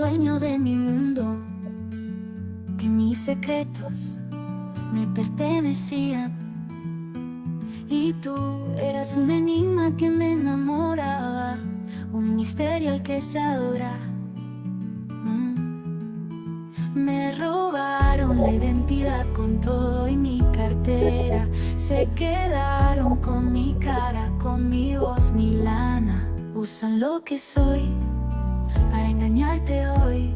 dueño de mi mundo, que mis secretos me pertenecían. Y tú eras un enigma que me enamoraba, un misterio al que se adora. Me robaron la identidad con todo y mi cartera. Se quedaron con mi cara, con mi voz, mi lana. Usan lo que soy para engañarte hoy.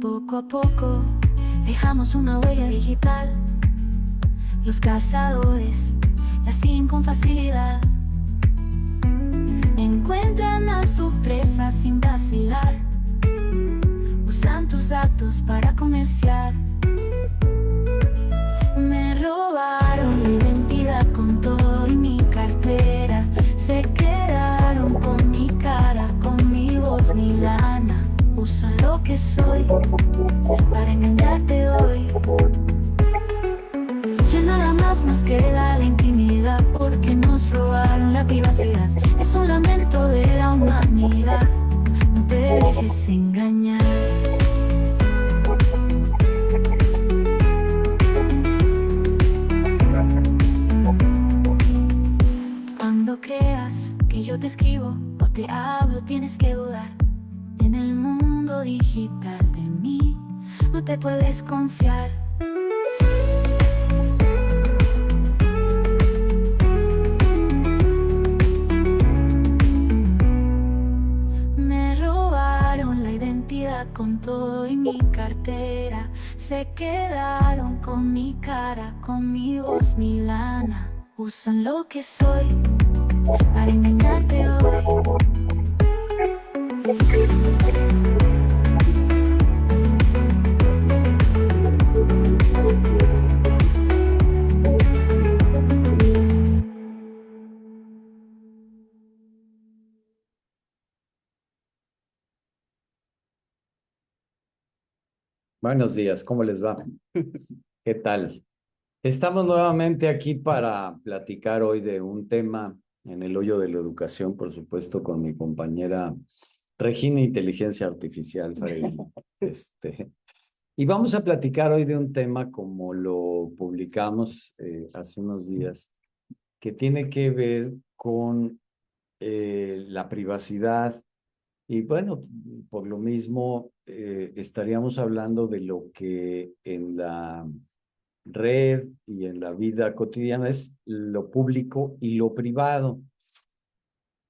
Poco a poco dejamos una huella digital. Los cazadores la siguen con facilidad. Encuentran a su presa sin vacilar. Usan tus datos para comerciar. Me robaron mi identidad con todo y mi cartera. Se quedaron con mi cara, con mi voz, mi lana. Usan lo que soy para engañarte hoy. Ya nada más nos queda la intimidad, porque nos robaron la privacidad. Es un lamento de la humanidad. No te dejes engañar. Cuando creas que yo te escribo o te hablo, tienes que dudar. En el mundo digital de mí no te puedes confiar. Me robaron la identidad con todo y mi cartera. Se quedaron con mi cara, con mi voz, mi lana. Usan lo que soy para engañarte hoy. Buenos días, ¿cómo les va? ¿Qué tal? Estamos nuevamente aquí para platicar hoy de un tema en el hoyo de la educación, por supuesto, con mi compañera Regina Inteligencia Artificial, Freddy. Y vamos a platicar hoy de un tema como lo publicamos hace unos días, que tiene que ver con la privacidad. Y bueno, por lo mismo, estaríamos hablando de lo que en la red y en la vida cotidiana es lo público y lo privado.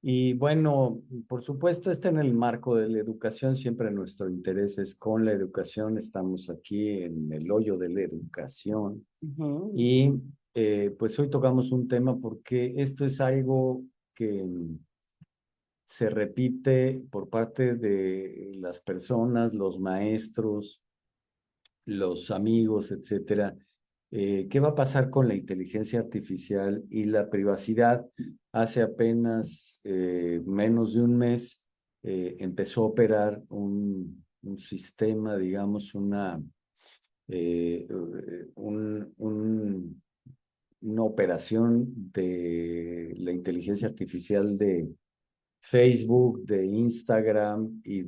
Y bueno, por supuesto, está en el marco de la educación, siempre nuestro interés es con la educación, estamos aquí en el hoyo de la educación. Y pues hoy tocamos un tema porque esto es algo que se repite por parte de las personas, los maestros, los amigos, etcétera. ¿Qué va a pasar con la inteligencia artificial y la privacidad? Hace apenas menos de un mes empezó a operar un sistema, digamos, una operación de la inteligencia artificial de Facebook, de Instagram y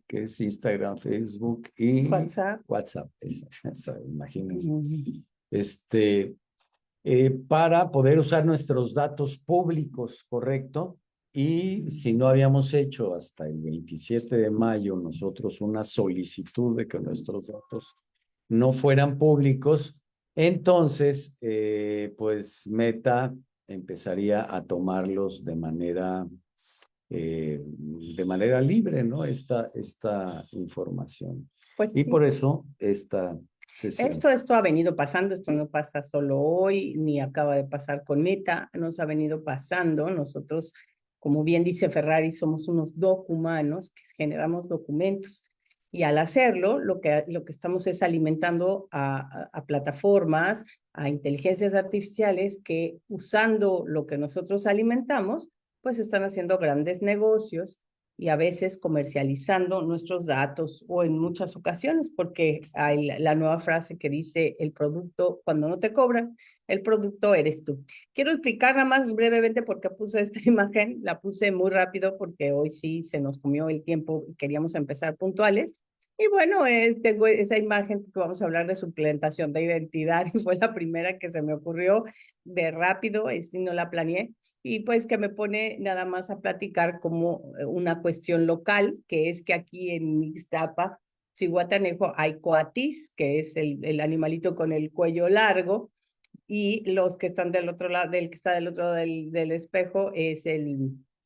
¿qué es Instagram, Facebook y WhatsApp, imagínense. Para poder usar nuestros datos públicos, ¿correcto? Y si no habíamos hecho hasta el 27 de mayo nosotros una solicitud de que nuestros datos no fueran públicos, entonces, pues Meta empezaría a tomarlos de manera libre, ¿no? Esta información. Pues, y por eso esta sesión. Esto ha venido pasando, esto no pasa solo hoy, ni acaba de pasar con Meta, nos ha venido pasando. Nosotros, como bien dice Ferrari, somos unos documanos que generamos documentos. Y al hacerlo, lo que estamos es alimentando a plataformas, a inteligencias artificiales que, usando lo que nosotros alimentamos, pues están haciendo grandes negocios y a veces comercializando nuestros datos o en muchas ocasiones, porque hay la nueva frase que dice el producto, cuando no te cobran, el producto eres tú. Quiero explicar nada más brevemente por qué puse esta imagen. La puse muy rápido porque hoy sí se nos comió el tiempo y queríamos empezar puntuales. Y bueno, tengo esa imagen que vamos a hablar de suplantación de identidad y fue la primera que se me ocurrió de rápido, no la planeé. Y pues que me pone nada más a platicar como una cuestión local, que es que aquí en Ixtapa, Zihuatanejo, hay coatis, que es el animalito con el cuello largo, y los que están del otro lado, del que está del otro lado del espejo, es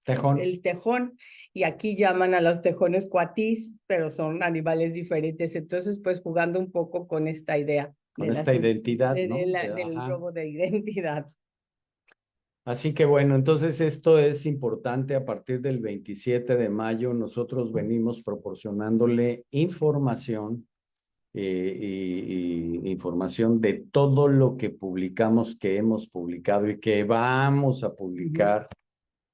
Tejón. el tejón, y aquí llaman a los tejones coatís, pero son animales diferentes. Entonces, pues jugando un poco con esta idea. Con esta identidad, ¿no? Del robo de identidad. Así que bueno, entonces esto es importante. A partir del 27 de mayo, nosotros venimos proporcionándole información y información de todo lo que publicamos, que hemos publicado y que vamos a publicar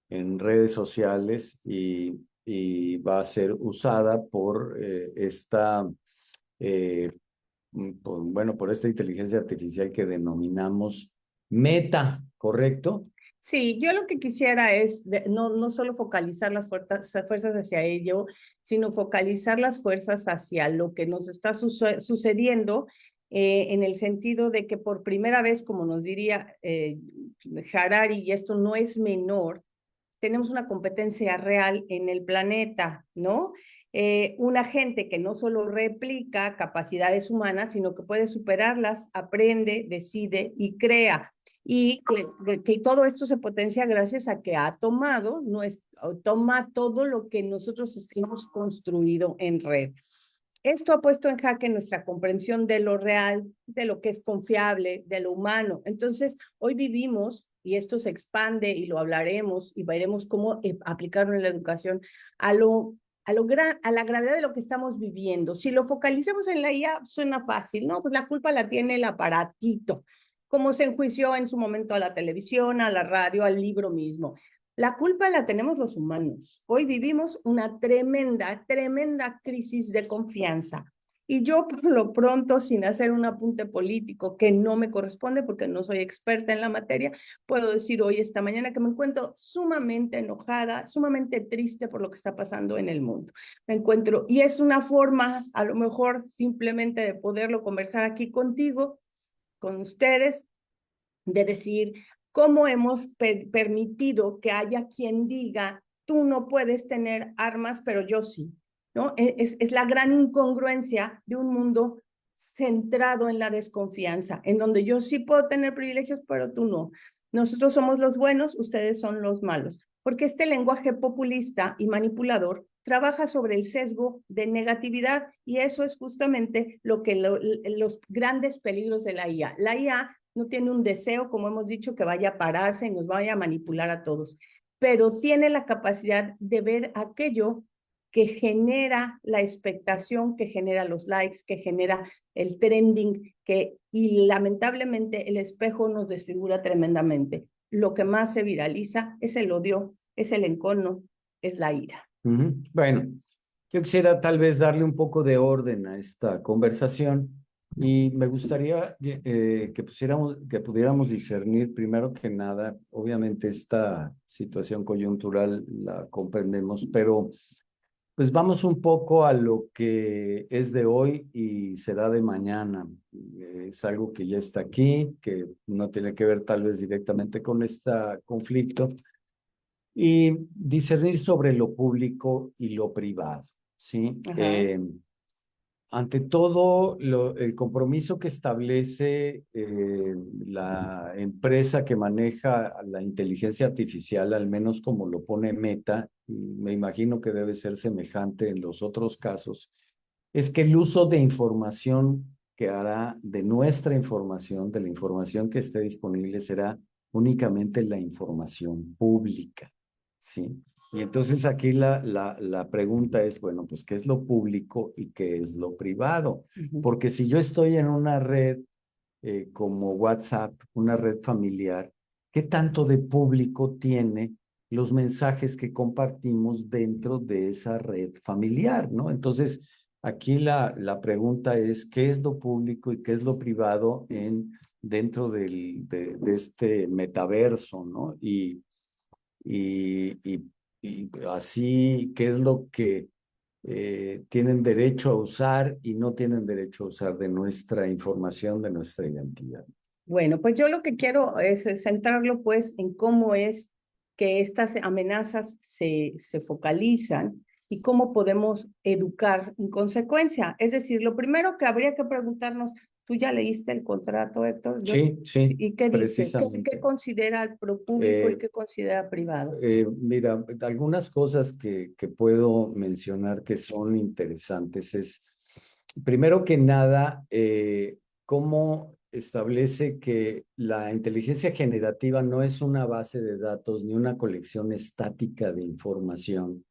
en redes sociales y va a ser usada por por esta inteligencia artificial que denominamos Meta, ¿correcto? Sí, yo lo que quisiera es no solo focalizar las fuerzas hacia ello, sino focalizar las fuerzas hacia lo que nos está sucediendo, en el sentido de que por primera vez, como nos diría Harari, y esto no es menor, tenemos una competencia real en el planeta, ¿no? Una gente que no solo replica capacidades humanas, sino que puede superarlas, aprende, decide y crea. Y que todo esto se potencia gracias a que ha tomado, toma todo lo que nosotros hemos construido en red. Esto ha puesto en jaque nuestra comprensión de lo real, de lo que es confiable, de lo humano. Entonces, hoy vivimos, y esto se expande y lo hablaremos y veremos cómo aplicarlo en la educación, a la gravedad de lo que estamos viviendo. Si lo focalizamos en la IA, suena fácil, ¿no? Pues la culpa la tiene el aparatito, como se enjuició en su momento a la televisión, a la radio, al libro mismo. La culpa la tenemos los humanos. Hoy vivimos una tremenda crisis de confianza. Y yo, por lo pronto, sin hacer un apunte político que no me corresponde porque no soy experta en la materia, puedo decir hoy, esta mañana, que me encuentro sumamente enojada, sumamente triste por lo que está pasando en el mundo. Me encuentro, y es una forma, a lo mejor, simplemente de poderlo conversar aquí contigo, con ustedes, de decir cómo hemos permitido que haya quien diga, tú no puedes tener armas, pero yo sí, ¿no? Es la gran incongruencia de un mundo centrado en la desconfianza, en donde yo sí puedo tener privilegios, pero tú no. Nosotros somos los buenos, ustedes son los malos, porque este lenguaje populista y manipulador trabaja sobre el sesgo de negatividad, y eso es justamente lo que los grandes peligros de la IA. La IA no tiene un deseo, como hemos dicho, que vaya a pararse y nos vaya a manipular a todos, pero tiene la capacidad de ver aquello que genera la expectación, que genera los likes, que genera el trending, y lamentablemente el espejo nos desfigura tremendamente. Lo que más se viraliza es el odio, es el encono, es la ira. Bueno, yo quisiera tal vez darle un poco de orden a esta conversación y me gustaría que pudiéramos discernir primero que nada. Obviamente esta situación coyuntural la comprendemos, pero pues vamos un poco a lo que es de hoy y será de mañana. Es algo que ya está aquí, que no tiene que ver tal vez directamente con este conflicto, y discernir sobre lo público y lo privado, ¿sí? Ante todo, el compromiso que establece la empresa que maneja la inteligencia artificial, al menos como lo pone Meta, y me imagino que debe ser semejante en los otros casos, es que el uso de información que hará, de nuestra información, de la información que esté disponible, será únicamente la información pública, ¿sí? Y entonces aquí la pregunta es, bueno, pues, ¿qué es lo público y qué es lo privado? Porque si yo estoy en una red como WhatsApp, una red familiar, ¿qué tanto de público tiene los mensajes que compartimos dentro de esa red familiar, ¿no? Entonces, aquí la pregunta es, ¿qué es lo público y qué es lo privado dentro de este metaverso, ¿no? Y así, ¿qué es lo que tienen derecho a usar y no tienen derecho a usar de nuestra información, de nuestra identidad? Bueno, pues yo lo que quiero es centrarlo pues en cómo es que estas amenazas se focalizan y cómo podemos educar en consecuencia. Es decir, lo primero que habría que preguntarnos, ¿tú ya leíste el contrato, Héctor? Sí, sí, ¿Y qué dice? ¿Qué precisamente. considera el público y qué considera privado? Mira, algunas cosas que puedo mencionar que son interesantes es, primero que nada, cómo establece que la inteligencia generativa no es una base de datos ni una colección estática de información,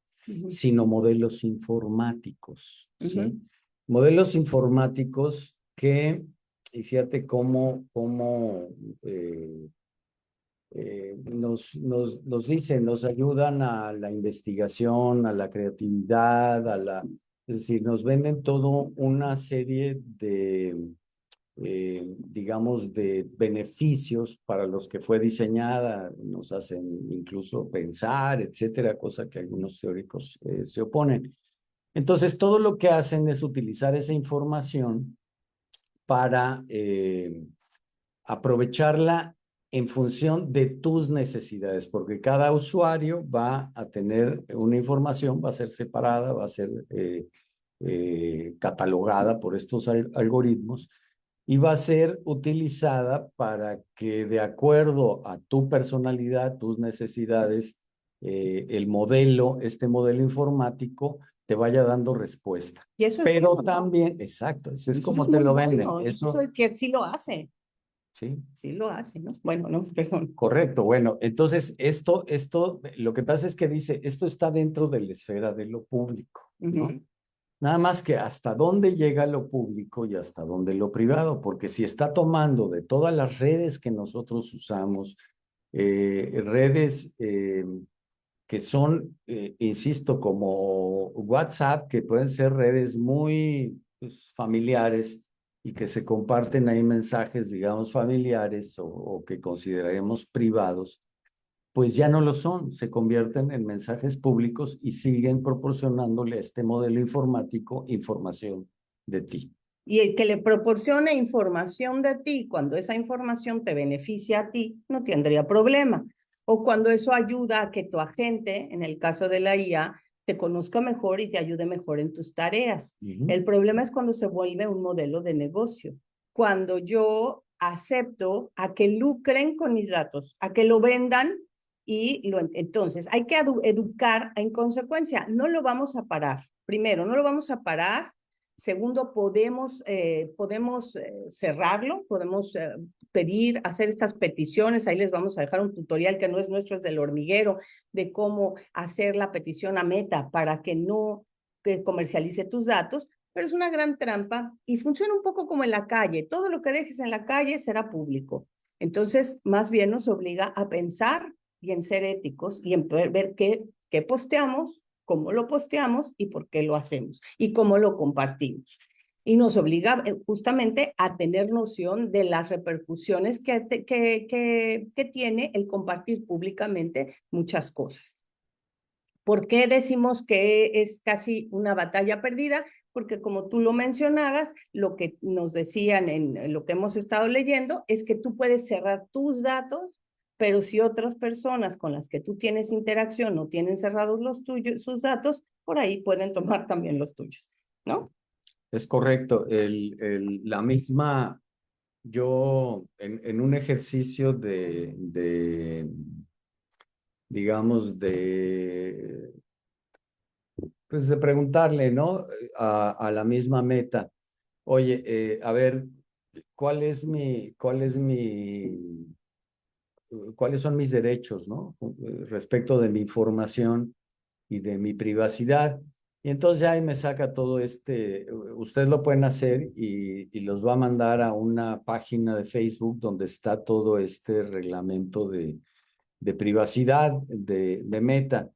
sino modelos informáticos, ¿sí? Modelos informáticos que, y fíjate cómo nos dicen, nos ayudan a la investigación, a la creatividad, es decir, nos venden todo una serie digamos, de beneficios para los que fue diseñada, nos hacen incluso pensar, etcétera, cosa que algunos teóricos se oponen. Entonces, todo lo que hacen es utilizar esa información para aprovecharla en función de tus necesidades, porque cada usuario va a tener una información, va a ser separada, va a ser catalogada por estos algoritmos y va a ser utilizada para que de acuerdo a tu personalidad, tus necesidades, este modelo informático te vaya dando respuesta. Y eso es Pero bueno, ¿no? También, exacto, eso es Eso como es te muy lo bueno, venden. y eso es que sí lo hace. Sí. Sí lo hace, ¿no? Bueno, no, perdón. Correcto, bueno, entonces lo que pasa es que dice, esto está dentro de la esfera de lo público, ¿no? Nada más que hasta dónde llega lo público y hasta dónde lo privado, porque si está tomando de todas las redes que nosotros usamos, redes que son, insisto, como WhatsApp, que pueden ser redes muy pues, familiares y que se comparten ahí mensajes, digamos, familiares o que consideraremos privados, pues ya no lo son, se convierten en mensajes públicos y siguen proporcionándole a este modelo informático información de ti. Y el que le proporcione información de ti, cuando esa información te beneficia a ti, no tendría problema. O cuando eso ayuda a que tu agente, en el caso de la IA, te conozca mejor y te ayude mejor en tus tareas. El problema es cuando se vuelve un modelo de negocio. Cuando yo acepto a que lucren con mis datos, a que lo vendan entonces hay que educar en consecuencia. No lo vamos a parar. Primero, no lo vamos a parar. Segundo, podemos cerrarlo, podemos pedir, hacer estas peticiones. Ahí les vamos a dejar un tutorial que no es nuestro, es del hormiguero, de cómo hacer la petición a Meta para que no comercialice tus datos, pero es una gran trampa y funciona un poco como en la calle. Todo lo que dejes en la calle será público. Entonces, más bien nos obliga a pensar y en ser éticos y en ver qué posteamos, cómo lo posteamos y por qué lo hacemos y cómo lo compartimos. Y nos obliga justamente a tener noción de las repercusiones que tiene el compartir públicamente muchas cosas. ¿Por qué decimos que es casi una batalla perdida? Porque como tú lo mencionabas, lo que nos decían en lo que hemos estado leyendo es que tú puedes cerrar tus datos, pero si otras personas con las que tú tienes interacción no tienen cerrados sus datos, por ahí pueden tomar también los tuyos, ¿no? Es correcto. La misma, yo en un ejercicio digamos, pues de preguntarle, ¿no? A la misma Meta, oye, a ver, ¿cuáles son mis derechos, ¿no? Respecto de mi información y de mi privacidad. Y entonces ya ahí me saca todo ustedes lo pueden hacer y los va a mandar a una página de Facebook donde está todo este reglamento de privacidad de Meta.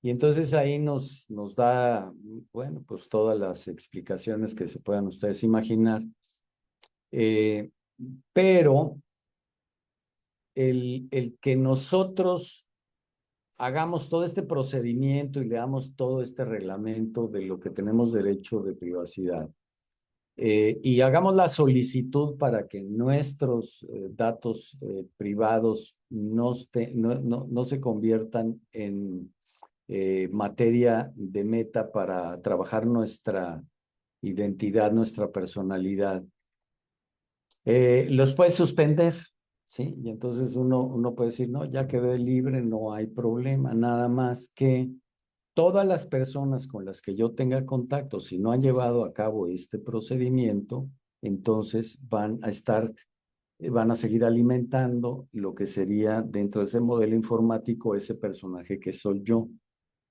Y entonces ahí nos da, bueno, pues todas las explicaciones que se puedan ustedes imaginar. Pero el que nosotros hagamos todo este procedimiento y leamos todo este reglamento de lo que tenemos derecho de privacidad, y hagamos la solicitud para que nuestros datos privados no se conviertan en materia de Meta para trabajar nuestra identidad, nuestra personalidad. Los puedes suspender, ¿sí? Y entonces uno puede decir, no, ya quedé libre, no hay problema, nada más que todas las personas con las que yo tenga contacto, si no han llevado a cabo este procedimiento, entonces van a seguir alimentando lo que sería dentro de ese modelo informático ese personaje que soy yo.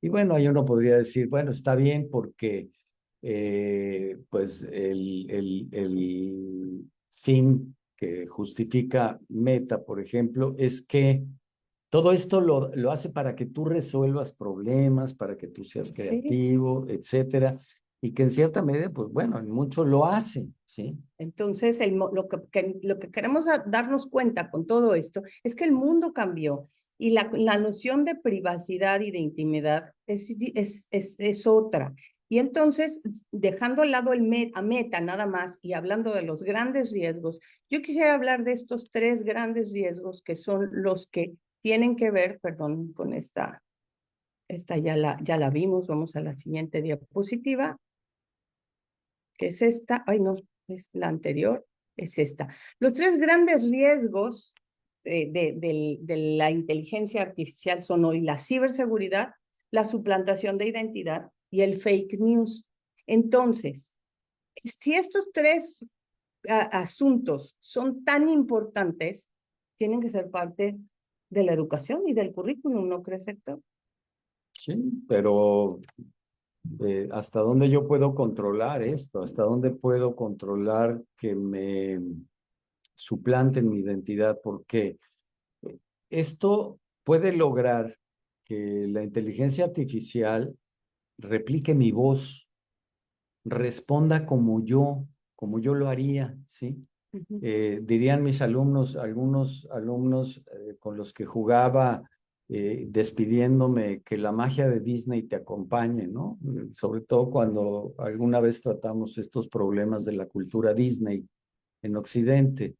Y bueno, ahí uno podría decir, bueno, está bien porque pues el fin que justifica Meta, por ejemplo, es que todo esto lo hace para que tú resuelvas problemas, para que tú seas Sí. creativo, etcétera, y que en cierta medida, pues bueno, en mucho lo hace, ¿sí? Entonces, lo que queremos darnos cuenta con todo esto es que el mundo cambió y la noción de privacidad y de intimidad es otra. Y entonces, dejando al lado a Meta nada más y hablando de los grandes riesgos, yo quisiera hablar de estos 3 grandes riesgos que son los que tienen que ver, perdón, con esta ya la vimos, vamos a la siguiente diapositiva, que es esta, ay no, es la anterior, es esta. Los 3 grandes riesgos de la inteligencia artificial son hoy la ciberseguridad, la suplantación de identidad y el fake news. Entonces, si estos 3 asuntos son tan importantes, tienen que ser parte de la educación y del currículum, ¿no crees, Héctor? Sí, pero ¿hasta dónde yo puedo controlar esto? ¿Hasta dónde puedo controlar que me suplanten mi identidad? Porque esto puede lograr que la inteligencia artificial replique mi voz, responda como yo lo haría, ¿sí? Dirían mis alumnos, algunos alumnos con los que jugaba despidiéndome, que la magia de Disney te acompañe, ¿no? Sobre todo cuando alguna vez tratamos estos problemas de la cultura Disney en Occidente.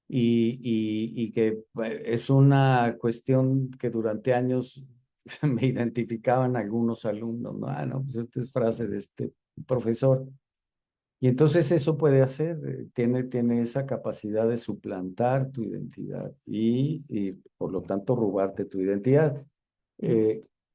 Y que es una cuestión que durante años me identificaban algunos alumnos, ¿no? Ah, no, pues esta es frase de este profesor. Y entonces eso puede hacer, tiene esa capacidad de suplantar tu identidad y por lo tanto robarte tu identidad.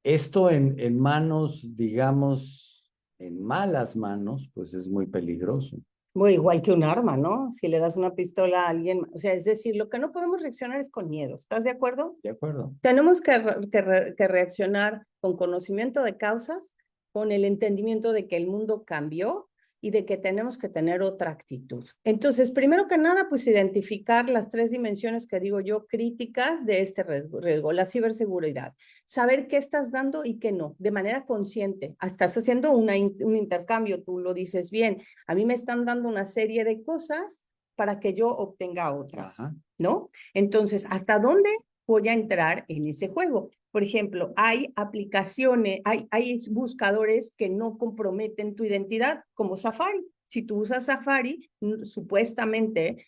Esto en manos, digamos, en malas manos, pues es muy peligroso. Bueno, igual que un arma, ¿no? Si le das una pistola a alguien, o sea, es decir, lo que no podemos reaccionar es con miedo, ¿estás de acuerdo? De acuerdo. Tenemos que reaccionar con conocimiento de causas, con el entendimiento de que el mundo cambió y de que tenemos que tener otra actitud. Entonces, primero que nada, pues identificar las 3 dimensiones que digo yo críticas de este riesgo, la ciberseguridad, saber qué estás dando y qué no, de manera consciente. Estás haciendo un intercambio, tú lo dices bien, a mí me están dando una serie de cosas para que yo obtenga otras, Ajá. ¿no? Entonces, ¿hasta dónde voy a entrar en ese juego? Por ejemplo, hay aplicaciones, hay buscadores que no comprometen tu identidad, como Safari. Si tú usas Safari, supuestamente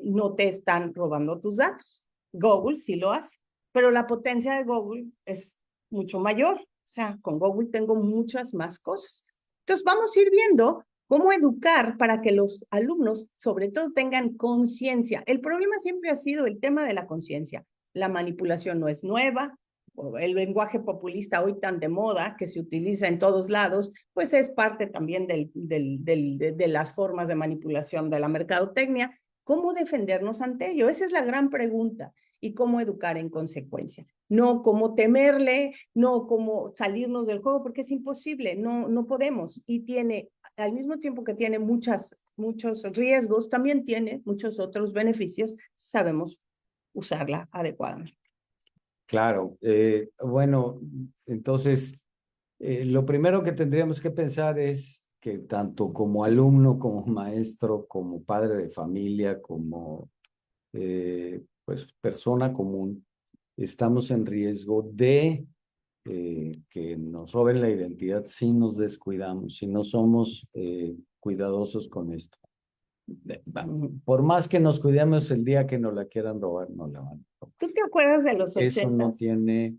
no te están robando tus datos. Google sí lo hace, pero la potencia de Google es mucho mayor. O sea, con Google tengo muchas más cosas. Entonces, vamos a ir viendo cómo educar para que los alumnos, sobre todo, tengan conciencia. El problema siempre ha sido el tema de la conciencia. La manipulación no es nueva, el lenguaje populista hoy tan de moda que se utiliza en todos lados, pues es parte también de las formas de manipulación de la mercadotecnia. ¿Cómo defendernos ante ello? Esa es la gran pregunta. Y cómo educar en consecuencia. No cómo temerle, no cómo salirnos del juego, porque es imposible, no podemos. Y tiene, al mismo tiempo que tiene muchos riesgos, también tiene muchos otros beneficios, sabemos usarla adecuadamente. Claro, bueno, entonces, lo primero que tendríamos que pensar es que tanto como alumno, como maestro, como padre de familia, como pues persona común, estamos en riesgo de que nos roben la identidad si nos descuidamos, si no somos cuidadosos con esto. Por más que nos cuidemos, el día que nos la quieran robar, no la van a robar. ¿Tú te acuerdas de los Eso no 80s? tiene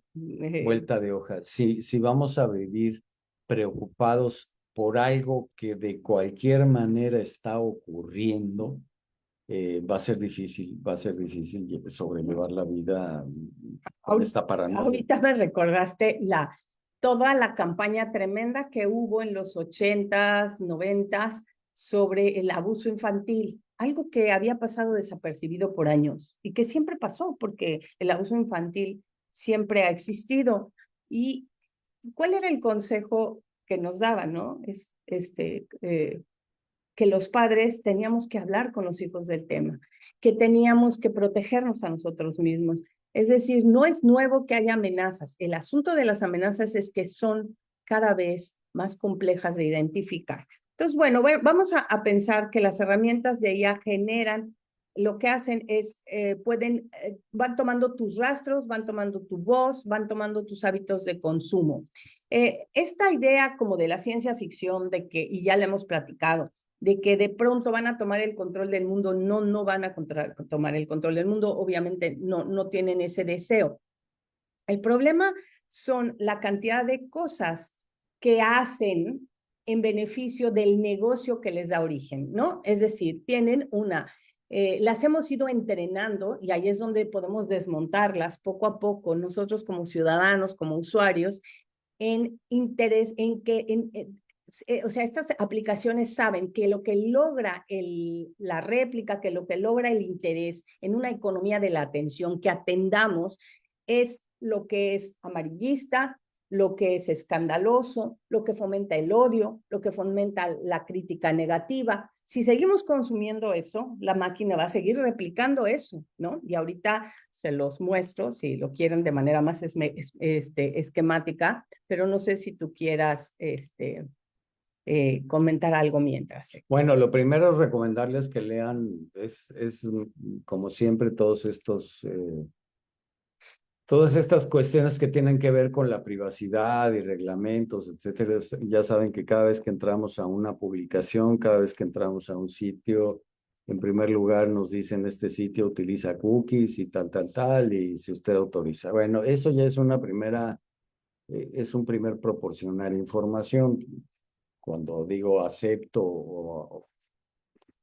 vuelta de hoja. Si vamos a vivir preocupados por algo que de cualquier manera está ocurriendo, va a ser difícil sobrellevar la vida con esta paranoia. Ahorita me recordaste toda la campaña tremenda que hubo en los 80s, 90s sobre el abuso infantil, algo que había pasado desapercibido por años y que siempre pasó porque el abuso infantil siempre ha existido. ¿Y cuál era el consejo que nos daban, no? Que los padres teníamos que hablar con los hijos del tema, que teníamos que protegernos a nosotros mismos. Es decir, no es nuevo que haya amenazas. El asunto de las amenazas es que son cada vez más complejas de identificar. Entonces, bueno, vamos a pensar que las herramientas de IA generan, lo que hacen es, van tomando tus rastros, van tomando tu voz, van tomando tus hábitos de consumo. Esta idea como de la ciencia ficción, de que, y ya le hemos platicado, de que de pronto van a tomar el control del mundo, no van a tomar el control del mundo, obviamente no tienen ese deseo. El problema son la cantidad de cosas que hacen en beneficio del negocio que les da origen, ¿no? Es decir, tienen las hemos ido entrenando y ahí es donde podemos desmontarlas poco a poco, nosotros como ciudadanos, como usuarios, en interés, o sea, estas aplicaciones saben que lo que logra la réplica, que lo que logra el interés en una economía de la atención, que atendamos, es lo que es amarillista, lo que es escandaloso, lo que fomenta el odio, lo que fomenta la crítica negativa. Si seguimos consumiendo eso, la máquina va a seguir replicando eso, ¿no? Y ahorita se los muestro, si lo quieren de manera más esquemática, pero no sé si tú quieras comentar algo mientras. Bueno, lo primero es recomendarles que lean, como siempre, todas estas cuestiones que tienen que ver con la privacidad y reglamentos, etcétera. Ya saben que cada vez que entramos a una publicación, cada vez que entramos a un sitio, en primer lugar nos dicen este sitio utiliza cookies y tal, y si usted autoriza. Bueno, eso ya es es un primer proporcionar información. Cuando digo acepto, o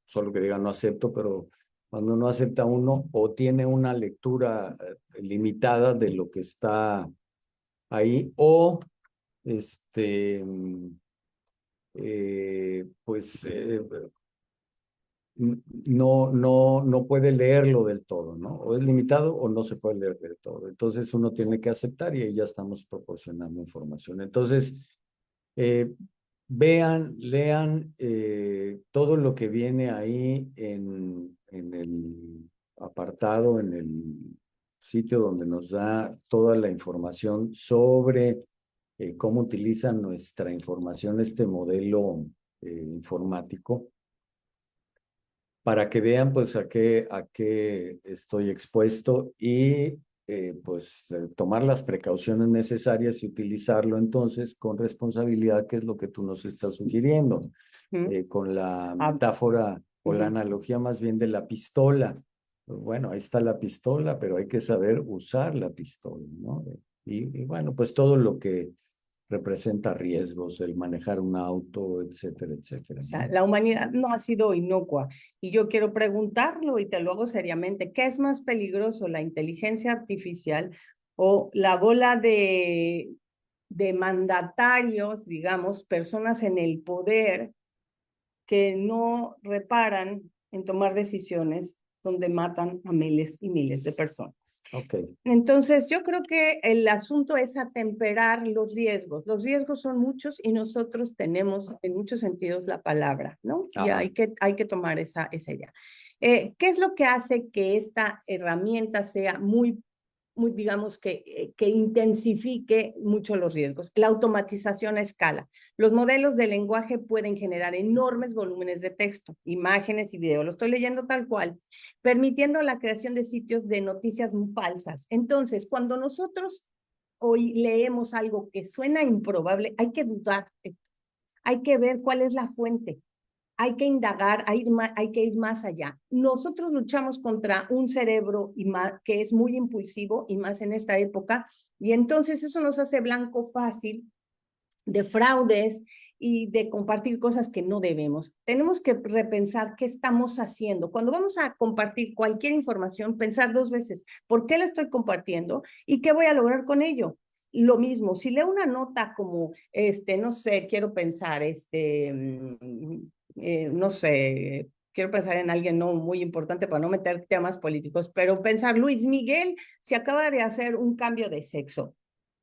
solo que diga no acepto, pero cuando no acepta uno o tiene una lectura limitada de lo que está ahí, o pues no puede leerlo del todo, ¿no? O es limitado o no se puede leer del todo. Entonces uno tiene que aceptar y ahí ya estamos proporcionando información. Entonces, vean, lean todo lo que viene ahí en el apartado, en el sitio donde nos da toda la información sobre cómo utiliza nuestra información este modelo informático, para que vean pues a qué estoy expuesto y tomar las precauciones necesarias y utilizarlo entonces con responsabilidad, que es lo que tú nos estás sugiriendo, con la metáfora o la analogía más bien de la pistola. Bueno, ahí está la pistola, pero hay que saber usar la pistola, ¿no? Y bueno, pues todo lo que representa riesgos, el manejar un auto, etcétera, etcétera, O sea, ¿no? la humanidad no ha sido inocua. Y yo quiero preguntarlo y te lo hago seriamente. ¿Qué es más peligroso, la inteligencia artificial o la bola de mandatarios, digamos, personas en el poder que no reparan en tomar decisiones donde matan a miles y miles de personas? Okay. Entonces, yo creo que el asunto es atemperar los riesgos. Los riesgos son muchos y nosotros tenemos en muchos sentidos la palabra, ¿no? Y hay que tomar esa idea. ¿Qué es lo que hace que esta herramienta sea muy digamos, que intensifique mucho los riesgos. La automatización a escala. Los modelos de lenguaje pueden generar enormes volúmenes de texto, imágenes y video. Lo estoy leyendo tal cual, permitiendo la creación de sitios de noticias falsas. Entonces, cuando nosotros hoy leemos algo que suena improbable, hay que dudar, hay que ver cuál es la fuente. Hay que indagar, hay que ir más allá. Nosotros luchamos contra un cerebro que es muy impulsivo, y más en esta época, y entonces eso nos hace blanco fácil de fraudes y de compartir cosas que no debemos. Tenemos que repensar qué estamos haciendo. Cuando vamos a compartir cualquier información, pensar dos veces, ¿por qué la estoy compartiendo y qué voy a lograr con ello? Lo mismo, si leo una nota como, no sé, quiero pensar, no sé, quiero pensar en alguien no muy importante para no meter temas políticos, pero pensar, Luis Miguel se acaba de hacer un cambio de sexo.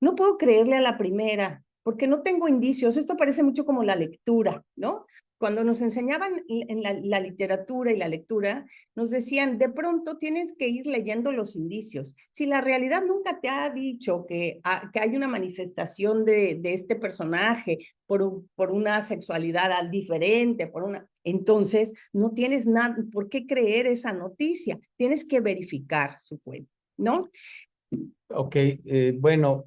No puedo creerle a la primera, porque no tengo indicios. Esto parece mucho como la lectura, ¿no? Cuando nos enseñaban en la literatura y la lectura, nos decían, de pronto tienes que ir leyendo los indicios. Si la realidad nunca te ha dicho que hay una manifestación de este personaje por una sexualidad diferente, entonces no tienes nada por qué creer esa noticia. Tienes que verificar su fuente, ¿no? Ok, bueno,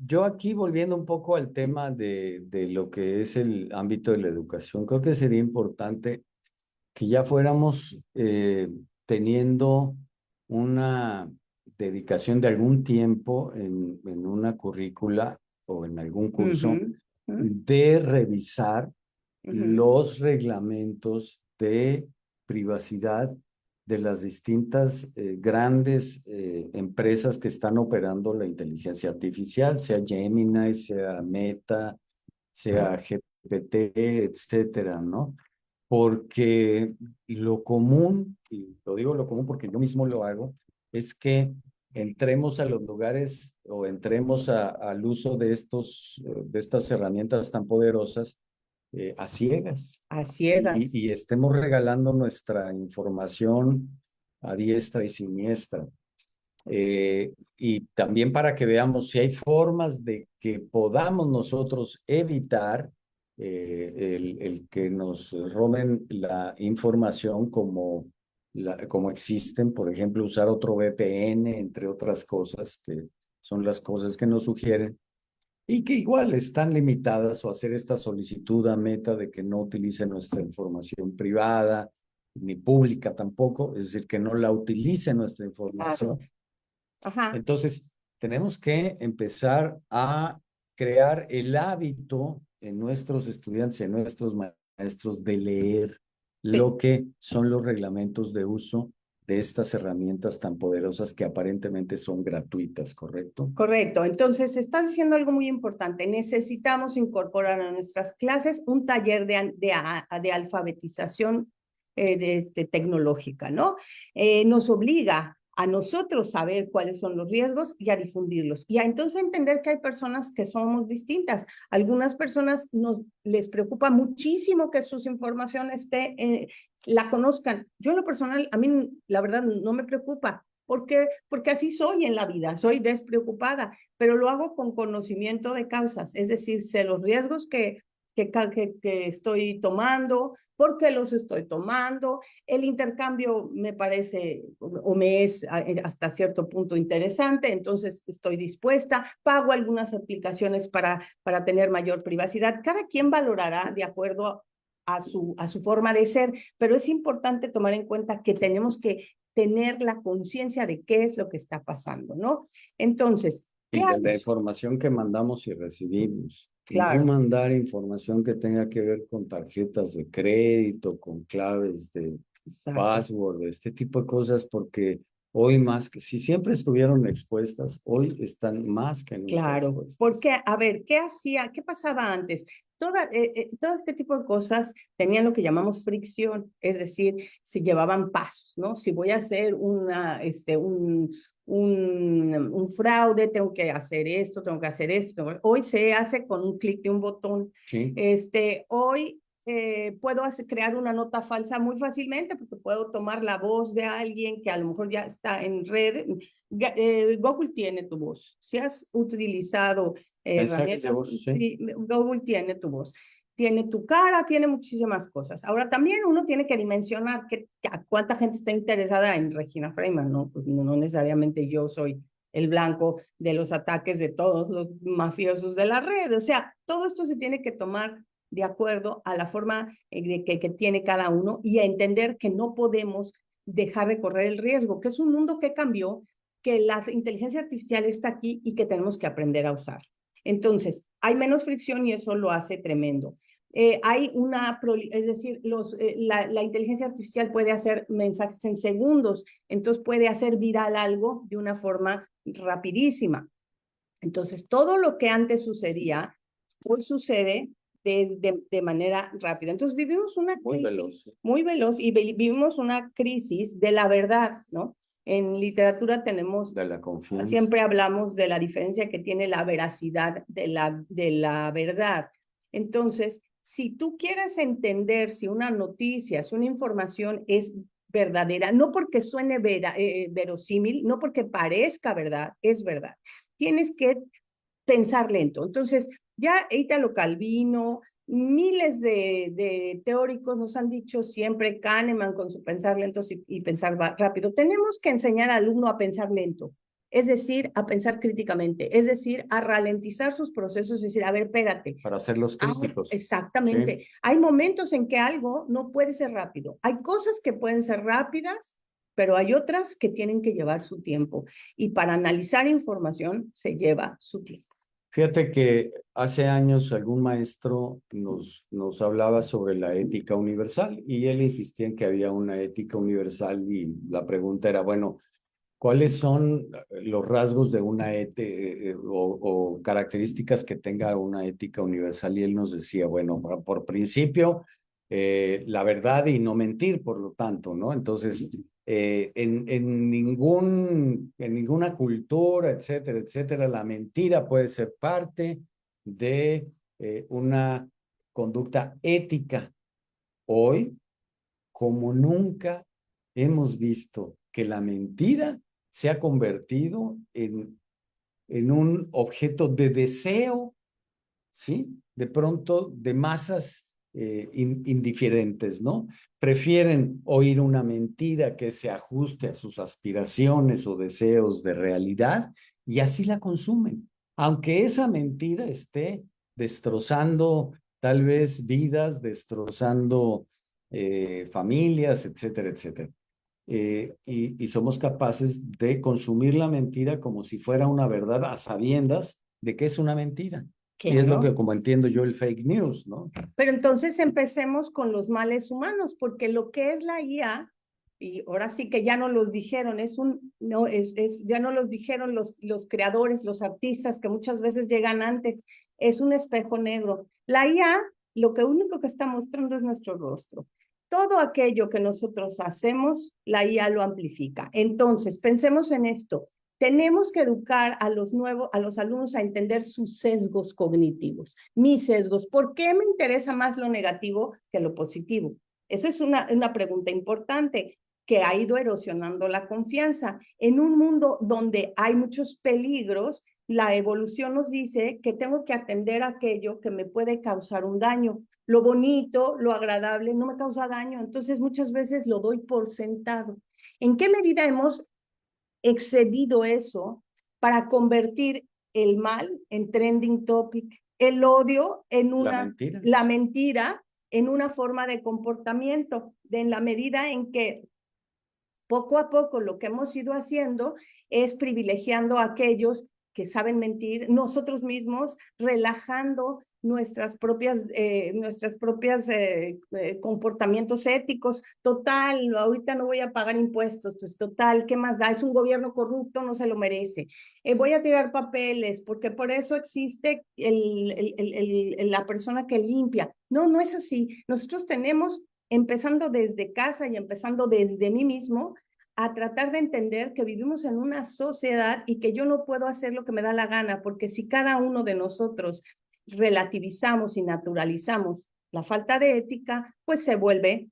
yo aquí volviendo un poco al tema de lo que es el ámbito de la educación, creo que sería importante que ya fuéramos teniendo una dedicación de algún tiempo en una currícula o en algún curso de revisar los reglamentos de privacidad de las distintas grandes empresas que están operando la inteligencia artificial, sea Gemini, sea Meta, sea GPT, etcétera, ¿no? Porque lo común, y lo digo lo común porque yo mismo lo hago, es que entremos a los lugares o entremos al uso de estas herramientas tan poderosas a ciegas A ciegas. y estemos regalando nuestra información a diestra y siniestra. Y también para que veamos si hay formas de que podamos nosotros evitar el que nos roben la información como existen, por ejemplo, usar otro VPN, entre otras cosas, que son las cosas que nos sugieren, y que igual están limitadas, o hacer esta solicitud a Meta de que no utilice nuestra información privada, ni pública tampoco, es decir, que no la utilice nuestra información. Claro. Ajá. Entonces, tenemos que empezar a crear el hábito en nuestros estudiantes y en nuestros maestros de leer lo que son los reglamentos de uso de estas herramientas tan poderosas que aparentemente son gratuitas, ¿correcto? Correcto. Entonces, estás diciendo algo muy importante. Necesitamos incorporar a nuestras clases un taller de alfabetización tecnológica, ¿no? Nos obliga a nosotros saber cuáles son los riesgos y a difundirlos. Y a entonces entender que hay personas que somos distintas. Algunas personas les preocupa muchísimo que sus informaciones la conozcan. Yo en lo personal, a mí la verdad no me preocupa. ¿Por qué? Porque así soy en la vida, soy despreocupada, pero lo hago con conocimiento de causas, es decir, sé los riesgos que estoy tomando, por qué los estoy tomando. El intercambio me parece o me es hasta cierto punto interesante, entonces estoy dispuesta, pago algunas aplicaciones para tener mayor privacidad. Cada quien valorará de acuerdo a su forma de ser, pero es importante tomar en cuenta que tenemos que tener la conciencia de qué es lo que está pasando, ¿no? Entonces, y de la información que mandamos y recibimos. Claro. No mandar información que tenga que ver con tarjetas de crédito, con claves de password, este tipo de cosas, porque hoy más que, si siempre estuvieron expuestas, hoy están más que nunca expuestas. Porque, a ver, ¿qué pasaba antes? Todo este tipo de cosas tenían lo que llamamos fricción, es decir, se llevaban pasos, ¿no? Si voy a hacer un fraude, tengo que hacer esto, tengo que hacer esto. Hoy se hace con un clic de un botón. Sí. Hoy puedo crear una nota falsa muy fácilmente porque puedo tomar la voz de alguien que a lo mejor ya está en red. Google tiene tu voz. Si has utilizado Mensajes de herramientas, voz, sí. sí, Google tiene tu voz. Tiene tu cara, tiene muchísimas cosas. Ahora, también uno tiene que dimensionar a cuánta gente está interesada en Regina Freeman, ¿no? Pues no necesariamente yo soy el blanco de los ataques de todos los mafiosos de la red. O sea, todo esto se tiene que tomar de acuerdo a la forma que tiene cada uno y a entender que no podemos dejar de correr el riesgo, que es un mundo que cambió, que la inteligencia artificial está aquí y que tenemos que aprender a usar. Entonces, hay menos fricción y eso lo hace tremendo. Hay es decir, la inteligencia artificial puede hacer mensajes en segundos, entonces puede hacer viral algo de una forma rapidísima. Entonces, todo lo que antes sucedía, hoy sucede de manera rápida. Entonces, vivimos una crisis muy veloz y vivimos una crisis de la verdad, ¿no? En literatura tenemos, de la confianza. Siempre hablamos de la diferencia que tiene la veracidad de la verdad. Entonces, si tú quieres entender si una noticia, si una información es verdadera, no porque suene verosímil, no porque parezca verdad, es verdad. Tienes que pensar lento. Entonces, ya Italo Calvino, miles de teóricos nos han dicho siempre, Kahneman con su pensar lento y pensar rápido, tenemos que enseñar al alumno a pensar lento, es decir, a pensar críticamente, es decir, a ralentizar sus procesos, es decir, a ver, espérate. Para hacerlos críticos. Exactamente. Sí. Hay momentos en que algo no puede ser rápido. Hay cosas que pueden ser rápidas, pero hay otras que tienen que llevar su tiempo. Y para analizar información se lleva su tiempo. Fíjate que hace años algún maestro nos hablaba sobre la ética universal y él insistía en que había una ética universal y la pregunta era, bueno, ¿cuáles son los rasgos de una o características que tenga una ética universal? Y él nos decía, bueno, por principio, la verdad y no mentir, por lo tanto, ¿no? Entonces, en ninguna cultura, etcétera, etcétera, la mentira puede ser parte de una conducta ética. Hoy, como nunca, hemos visto que la mentira se ha convertido en un objeto de deseo, ¿sí? De pronto, de masas indiferentes, ¿no? Prefieren oír una mentira que se ajuste a sus aspiraciones o deseos de realidad y así la consumen, aunque esa mentira esté destrozando tal vez vidas, destrozando familias, etcétera, etcétera. Y somos capaces de consumir la mentira como si fuera una verdad a sabiendas de que es una mentira. Claro. Y es lo que, como entiendo yo, el fake news, ¿no? Pero entonces empecemos con los males humanos, porque lo que es la IA, y ahora sí que ya no los dijeron, ya no los dijeron los creadores, los artistas que muchas veces llegan antes, es un espejo negro. La IA, lo único que está mostrando es nuestro rostro. Todo aquello que nosotros hacemos, la IA lo amplifica. Entonces, pensemos en esto. Tenemos que educar a los alumnos a entender sus sesgos cognitivos, mis sesgos. ¿Por qué me interesa más lo negativo que lo positivo? Eso es una pregunta importante que ha ido erosionando la confianza. En un mundo donde hay muchos peligros, la evolución nos dice que tengo que atender aquello que me puede causar un daño. Lo bonito, lo agradable, no me causa daño. Entonces, muchas veces lo doy por sentado. ¿En qué medida hemos excedido eso para convertir el mal en trending topic, el odio en la mentira en una forma de comportamiento, en la medida en que poco a poco lo que hemos ido haciendo es privilegiando a aquellos que saben mentir, nosotros mismos relajando nuestras propias comportamientos éticos. Total, ahorita no voy a pagar impuestos, pues total, ¿qué más da? Es un gobierno corrupto, no se lo merece. Voy a tirar papeles, porque por eso existe la persona que limpia. No, no es así. Nosotros tenemos, empezando desde casa y empezando desde mí mismo, a tratar de entender que vivimos en una sociedad y que yo no puedo hacer lo que me da la gana, porque si cada uno de nosotros relativizamos y naturalizamos La falta de ética, pues se vuelve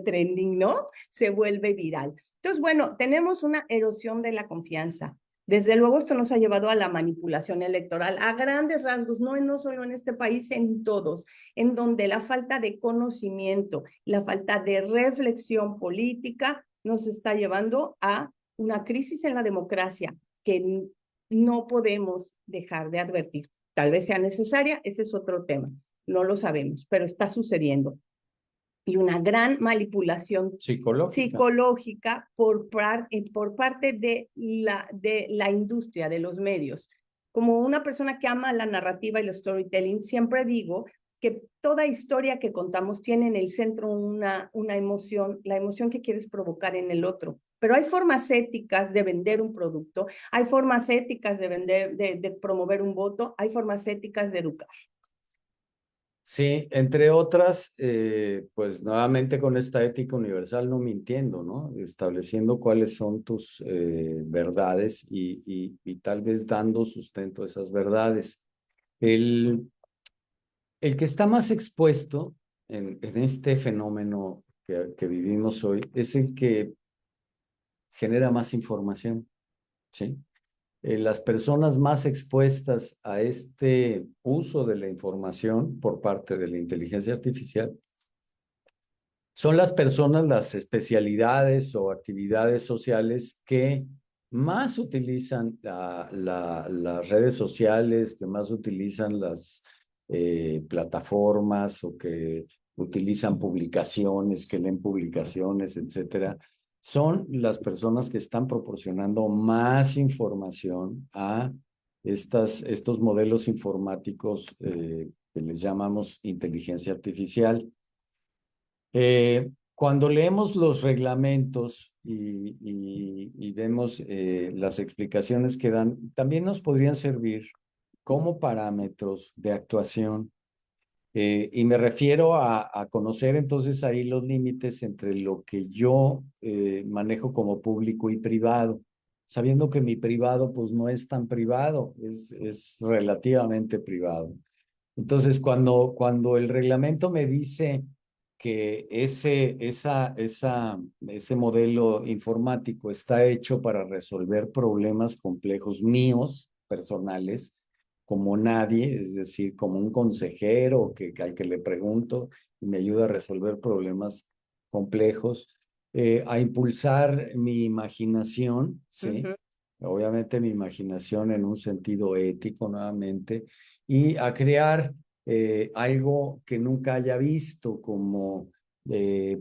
trending, ¿no? Se vuelve viral. Entonces, bueno, tenemos una erosión de la confianza. Desde luego esto nos ha llevado a la manipulación electoral a grandes rasgos, no solo en este país, en todos, en donde la falta de conocimiento, la falta de reflexión política nos está llevando a una crisis en la democracia que no podemos dejar de advertir. Tal vez sea necesaria, ese es otro tema, no lo sabemos, pero está sucediendo. Y una gran manipulación psicológica por parte de la industria, de los medios. Como una persona que ama la narrativa y el storytelling, siempre digo que toda historia que contamos tiene en el centro una emoción, la emoción que quieres provocar en el otro. Pero hay formas éticas de vender un producto, hay formas éticas de promover un voto, hay formas éticas de educar. Sí, entre otras, pues nuevamente con esta ética universal no mintiendo, ¿no? Estableciendo cuáles son tus verdades y tal vez dando sustento a esas verdades. El que está más expuesto en este fenómeno que vivimos hoy es el que genera más información, ¿sí? Las personas más expuestas a este uso de la información por parte de la inteligencia artificial son las personas, las especialidades o actividades sociales que más utilizan las redes sociales, que más utilizan las plataformas o que utilizan publicaciones, que leen publicaciones, etcétera. Son las personas que están proporcionando más información a estos modelos informáticos que les llamamos inteligencia artificial. Cuando leemos los reglamentos y vemos las explicaciones que dan, también nos podrían servir como parámetros de actuación. Y me refiero a conocer entonces ahí los límites entre lo que yo manejo como público y privado, sabiendo que mi privado pues no es tan privado, es relativamente privado. Entonces, cuando el reglamento me dice que ese modelo informático está hecho para resolver problemas complejos míos, personales, como nadie, es decir, como un consejero al que le pregunto y me ayuda a resolver problemas complejos, a impulsar mi imaginación, ¿sí? Obviamente mi imaginación en un sentido ético nuevamente, y a crear algo que nunca haya visto, como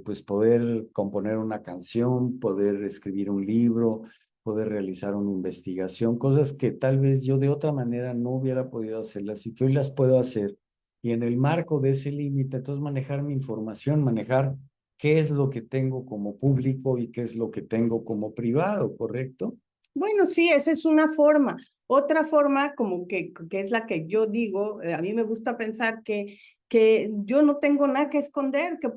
pues poder componer una canción, poder escribir un libro, poder realizar una investigación, cosas que tal vez yo de otra manera no hubiera podido hacerlas y que hoy las puedo hacer. Y en el marco de ese límite, entonces manejar mi información, manejar qué es lo que tengo como público y qué es lo que tengo como privado, ¿correcto? Bueno, sí, esa es una forma. Otra forma, como que es la que yo digo, a mí me gusta pensar que yo no tengo nada que esconder, que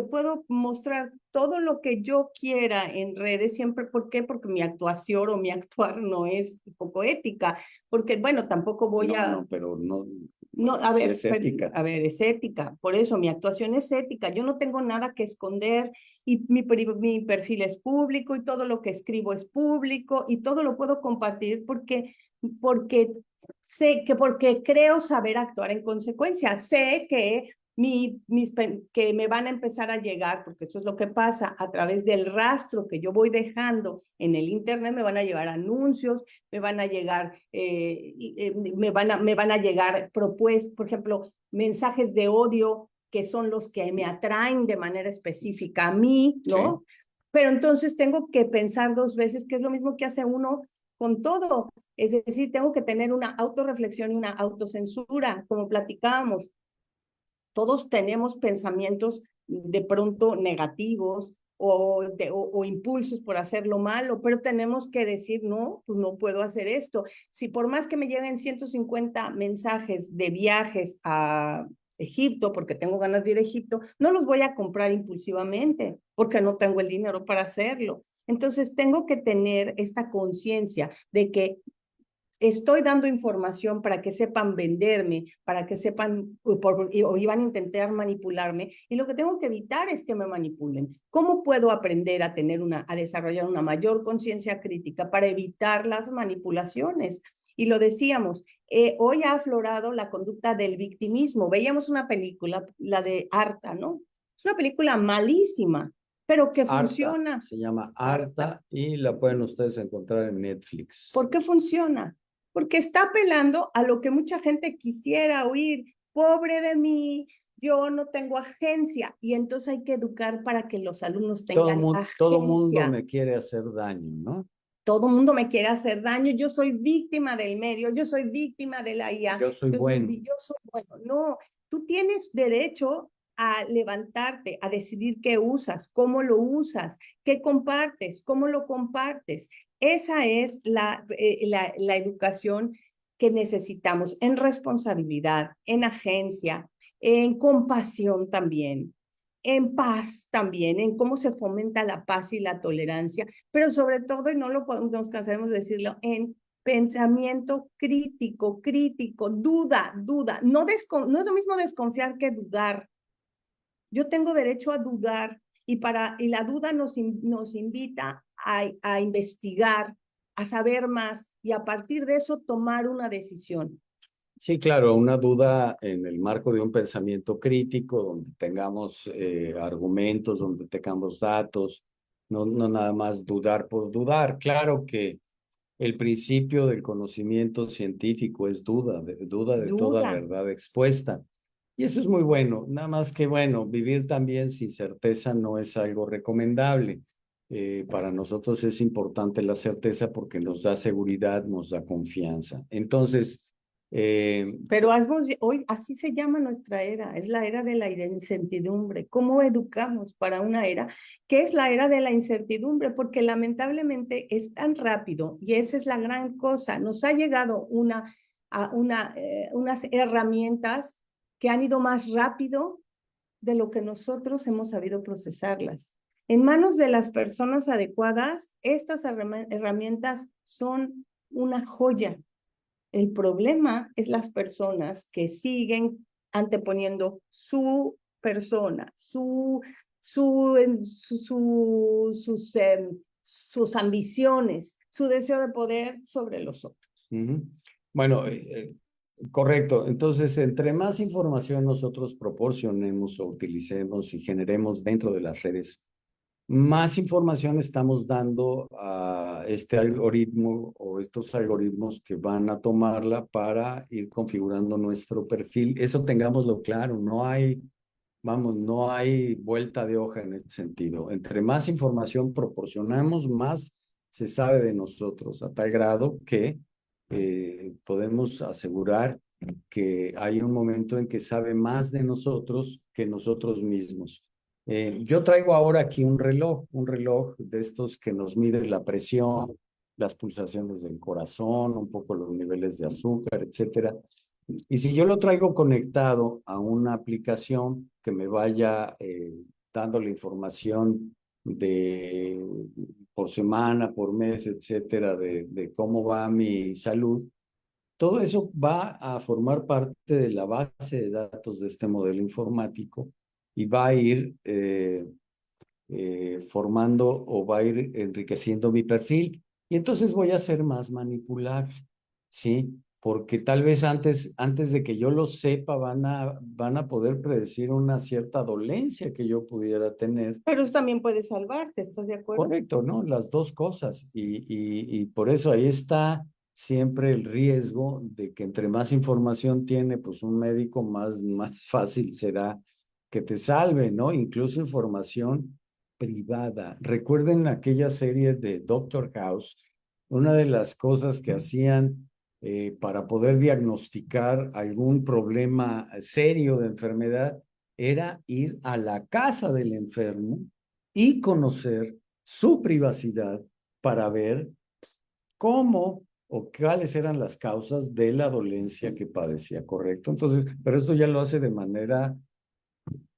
puedo mostrar todo lo que yo quiera en redes, siempre. ¿Por qué? Porque mi actuación o mi actuar no es poco ética, porque, bueno, tampoco voy a... No, pero no... No, a ver, es ética. Es ética. Por eso mi actuación es ética. Yo no tengo nada que esconder y mi perfil es público y todo lo que escribo es público y todo lo puedo compartir porque porque creo saber actuar en consecuencia. Sé que que me van a empezar a llegar, porque eso es lo que pasa, a través del rastro que yo voy dejando en el internet, me van a llegar anuncios, me van a llegar, me van a llegar propuestas, por ejemplo, mensajes de odio, que son los que me atraen de manera específica a mí, ¿no? Sí. Pero entonces tengo que pensar dos veces, que es lo mismo que hace uno con todo. Es decir, tengo que tener una autorreflexión y una autocensura, como platicábamos. Todos tenemos pensamientos de pronto negativos o impulsos por hacerlo malo, pero tenemos que decir, no, pues no puedo hacer esto. Si por más que me lleguen 150 mensajes de viajes a Egipto, porque tengo ganas de ir a Egipto, no los voy a comprar impulsivamente, porque no tengo el dinero para hacerlo. Entonces tengo que tener esta conciencia de que estoy dando información para que sepan venderme, para que sepan o iban a intentar manipularme, y lo que tengo que evitar es que me manipulen. ¿Cómo puedo aprender a desarrollar una mayor conciencia crítica para evitar las manipulaciones? Y lo decíamos, hoy ha aflorado la conducta del victimismo. Veíamos una película, la de Arta, ¿no? Es una película malísima, pero que funciona. Se llama Arta y la pueden ustedes encontrar en Netflix. ¿Por qué funciona? Porque está apelando a lo que mucha gente quisiera oír. Pobre de mí, yo no tengo agencia. Y entonces hay que educar para que los alumnos tengan agencia. Todo mundo me quiere hacer daño, ¿no? Todo mundo me quiere hacer daño. Yo soy víctima del medio, yo soy víctima de la IA. Yo soy bueno. Yo soy bueno. No, tú tienes derecho a levantarte, a decidir qué usas, cómo lo usas, qué compartes, cómo lo compartes. Esa es la educación que necesitamos en responsabilidad, en agencia, en compasión también, en paz también, en cómo se fomenta la paz y la tolerancia, pero sobre todo, y no nos cansaremos de decirlo, en pensamiento crítico, duda. No es lo mismo desconfiar que dudar. Yo tengo derecho a dudar y la duda nos invita a investigar, a saber más y a partir de eso tomar una decisión. Sí, claro, una duda en el marco de un pensamiento crítico, donde tengamos argumentos, donde tengamos datos, no nada más dudar por dudar. Claro que el principio del conocimiento científico es duda de toda verdad expuesta. Y eso es muy bueno, nada más que bueno, vivir también sin certeza no es algo recomendable. Para nosotros es importante la certeza porque nos da seguridad, nos da confianza. Entonces, pero hoy así se llama nuestra era, es la era de la incertidumbre. ¿Cómo educamos para una era que es la era de la incertidumbre? Porque lamentablemente es tan rápido y esa es la gran cosa. Nos ha llegado unas herramientas que han ido más rápido de lo que nosotros hemos sabido procesarlas. En manos de las personas adecuadas, estas herramientas son una joya. El problema es las personas que siguen anteponiendo su persona, sus ambiciones, su deseo de poder sobre los otros. Bueno, correcto. Entonces, entre más información nosotros proporcionemos o utilicemos y generemos dentro de las redes, más información estamos dando a este algoritmo o estos algoritmos que van a tomarla para ir configurando nuestro perfil. Eso tengámoslo claro, no hay vuelta de hoja en este sentido. Entre más información proporcionamos, más se sabe de nosotros, a tal grado que podemos asegurar que hay un momento en que sabe más de nosotros que nosotros mismos. Yo traigo ahora aquí un reloj de estos que nos mide la presión, las pulsaciones del corazón, un poco los niveles de azúcar, etcétera. Y si yo lo traigo conectado a una aplicación que me vaya dando la información por semana, por mes, etcétera, de cómo va mi salud, todo eso va a formar parte de la base de datos de este modelo informático y va a ir formando o va a ir enriqueciendo mi perfil. Y entonces voy a ser más manipulable, ¿sí? Porque tal vez antes de que yo lo sepa, van a poder predecir una cierta dolencia que yo pudiera tener. Pero eso también puede salvarte, ¿estás de acuerdo? Correcto, ¿no? Las dos cosas. Y por eso ahí está siempre el riesgo de que entre más información tiene, pues un médico más fácil será que te salve, ¿no? Incluso información privada. Recuerden aquella serie de Doctor House, una de las cosas que hacían para poder diagnosticar algún problema serio de enfermedad era ir a la casa del enfermo y conocer su privacidad para ver cómo o cuáles eran las causas de la dolencia que padecía, ¿correcto? Entonces, pero esto ya lo hace de manera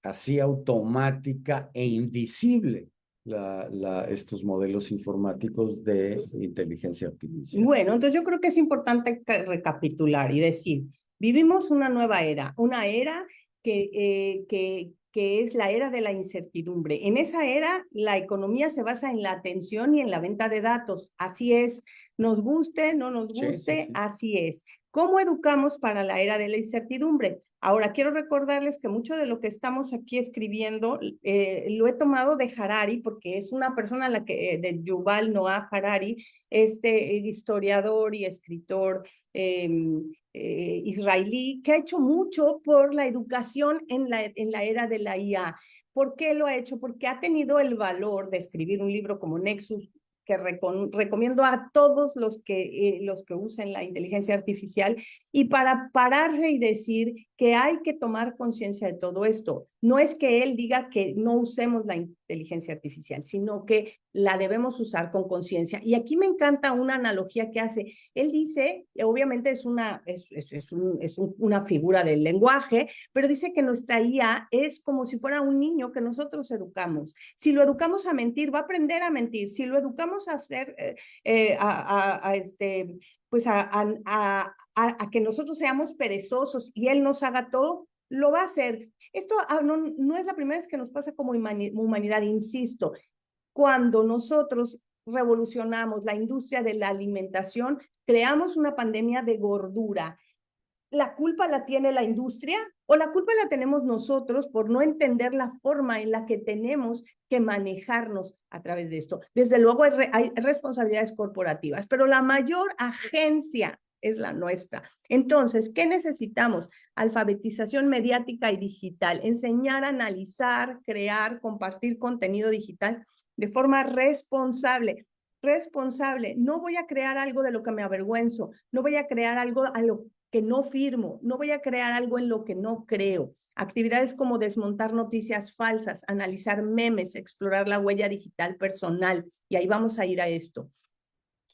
así automática e invisible. estos modelos informáticos de inteligencia artificial. Bueno, entonces yo creo que es importante recapitular y decir, vivimos una nueva era, una era que es la era de la incertidumbre. En esa era, la economía se basa en la atención y en la venta de datos. Así es, nos guste, no nos guste, así es. ¿Cómo educamos para la era de la incertidumbre? Ahora, quiero recordarles que mucho de lo que estamos aquí escribiendo lo he tomado de Harari, porque es una persona de Yuval Noah Harari, historiador y escritor israelí, que ha hecho mucho por la educación en la era de la IA. ¿Por qué lo ha hecho? Porque ha tenido el valor de escribir un libro como Nexus, que recomiendo a todos los que usen la inteligencia artificial, y para pararse y decir que hay que tomar conciencia de todo esto. No es que él diga que no usemos la inteligencia artificial, sino que la debemos usar con conciencia. Y aquí me encanta una analogía que hace. Él dice, obviamente es una figura del lenguaje, pero dice que nuestra IA es como si fuera un niño que nosotros educamos. Si lo educamos a mentir, va a aprender a mentir. Si lo educamos a hacer, a que nosotros seamos perezosos y él nos haga todo, lo va a hacer. Esto no es la primera vez que nos pasa como humanidad, insisto. Cuando nosotros revolucionamos la industria de la alimentación, creamos una pandemia de gordura. ¿La culpa la tiene la industria o la culpa la tenemos nosotros por no entender la forma en la que tenemos que manejarnos a través de esto? Desde luego hay responsabilidades corporativas, pero la mayor agencia es la nuestra. Entonces, ¿qué necesitamos? Alfabetización mediática y digital, enseñar a analizar, crear, compartir contenido digital de forma responsable. No voy a crear algo de lo que me avergüenzo, no voy a crear algo a lo que no firmo, no voy a crear algo en lo que no creo. Actividades como desmontar noticias falsas, analizar memes, explorar la huella digital personal, y ahí vamos a ir a esto.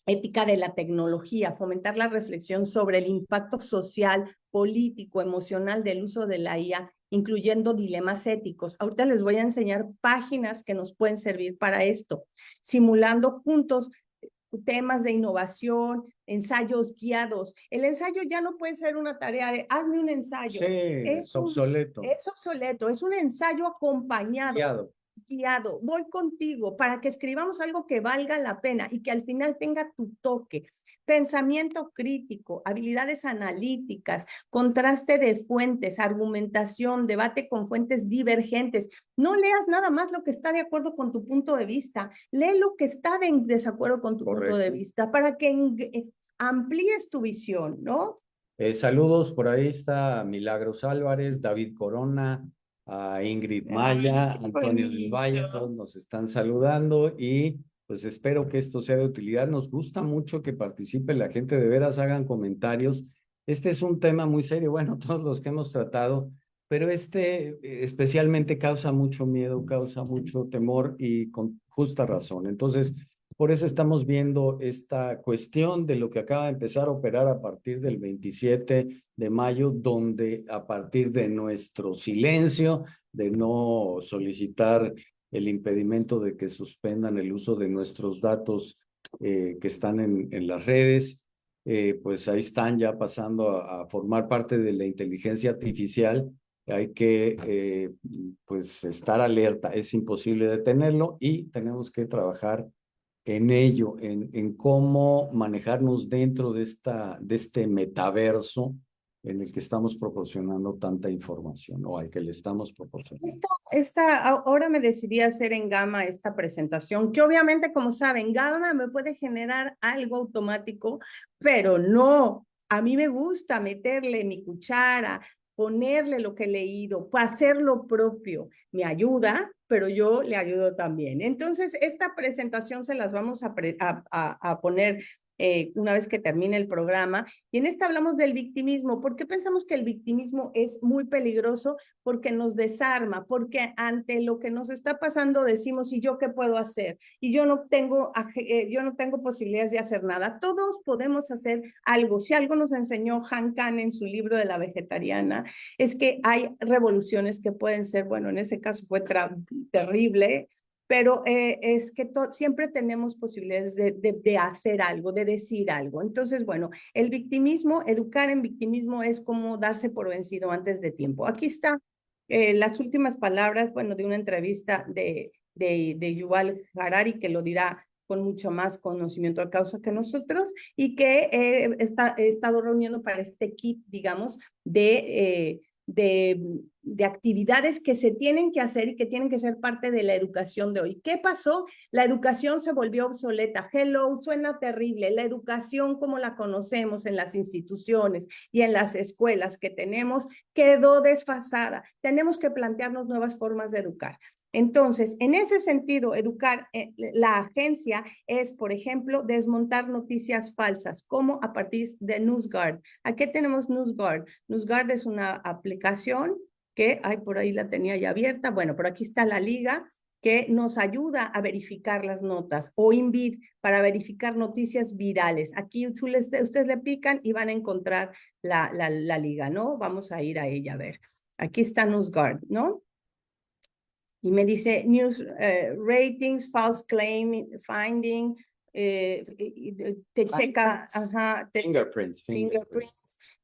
Ética de la tecnología, fomentar la reflexión sobre el impacto social, político, emocional del uso de la IA, incluyendo dilemas éticos. Ahorita les voy a enseñar páginas que nos pueden servir para esto. Simulando juntos temas de innovación, ensayos guiados. El ensayo ya no puede ser una tarea de hazme un ensayo. Sí, es obsoleto. Es obsoleto, es un ensayo acompañado. Guiado. Voy contigo para que escribamos algo que valga la pena y que al final tenga tu toque. Pensamiento crítico, habilidades analíticas, contraste de fuentes, argumentación, debate con fuentes divergentes. No leas nada más lo que está de acuerdo con tu punto de vista, lee lo que está en desacuerdo con tu punto de vista para que amplíes tu visión, ¿no? Saludos, por ahí está Milagros Álvarez, David Corona, a Ingrid Maya, Antonio del Valle, todos nos están saludando y pues espero que esto sea de utilidad. Nos gusta mucho que participe la gente, de veras hagan comentarios. Este es un tema muy serio, bueno, todos los que hemos tratado, pero especialmente causa mucho miedo, causa mucho temor y con justa razón. Entonces, por eso estamos viendo esta cuestión de lo que acaba de empezar a operar a partir del 27 de mayo, donde a partir de nuestro silencio, de no solicitar el impedimento de que suspendan el uso de nuestros datos que están en las redes, pues ahí están ya pasando a formar parte de la inteligencia artificial. Hay que pues estar alerta, es imposible detenerlo y tenemos que trabajar en ello, en cómo manejarnos dentro de este metaverso en el que estamos proporcionando tanta información o al que le estamos proporcionando. Ahora me decidí a hacer en Gamma esta presentación, que obviamente, como saben, Gamma me puede generar algo automático, pero no, a mí me gusta meterle mi cuchara, ponerle lo que he leído, hacer lo propio. Me ayuda, pero yo le ayudo también. Entonces, esta presentación se las vamos a poner una vez que termine el programa. Y en esta hablamos del victimismo. ¿Por qué pensamos que el victimismo es muy peligroso? Porque nos desarma, porque ante lo que nos está pasando decimos, ¿y yo qué puedo hacer? Y yo no tengo posibilidades de hacer nada. Todos podemos hacer algo. Si algo nos enseñó Han Kang en su libro de la vegetariana, es que hay revoluciones que pueden ser, bueno, en ese caso fue terrible, pero es que siempre tenemos posibilidades de hacer algo, de decir algo. Entonces, bueno, el victimismo, educar en victimismo es como darse por vencido antes de tiempo. Aquí está las últimas palabras, bueno, de una entrevista de Yuval Harari, que lo dirá con mucho más conocimiento de causa que nosotros, y que he estado reuniendo para este kit, digamos, de actividades que se tienen que hacer y que tienen que ser parte de la educación de hoy. ¿Qué pasó? La educación se volvió obsoleta. Hello, suena terrible. La educación como la conocemos en las instituciones y en las escuelas que tenemos quedó desfasada. Tenemos que plantearnos nuevas formas de educar. Entonces, en ese sentido, educar, la agencia es, por ejemplo, desmontar noticias falsas, como a partir de NewsGuard. Aquí tenemos NewsGuard. NewsGuard es una aplicación que, por ahí la tenía ya abierta. Bueno, pero aquí está la liga que nos ayuda a verificar las notas, o Invid para verificar noticias virales. Aquí ustedes le pican y van a encontrar la liga, ¿no? Vamos a ir a ella a ver. Aquí está NewsGuard, ¿no? Y me dice news ratings, false claim finding, te checa, Fingerprints.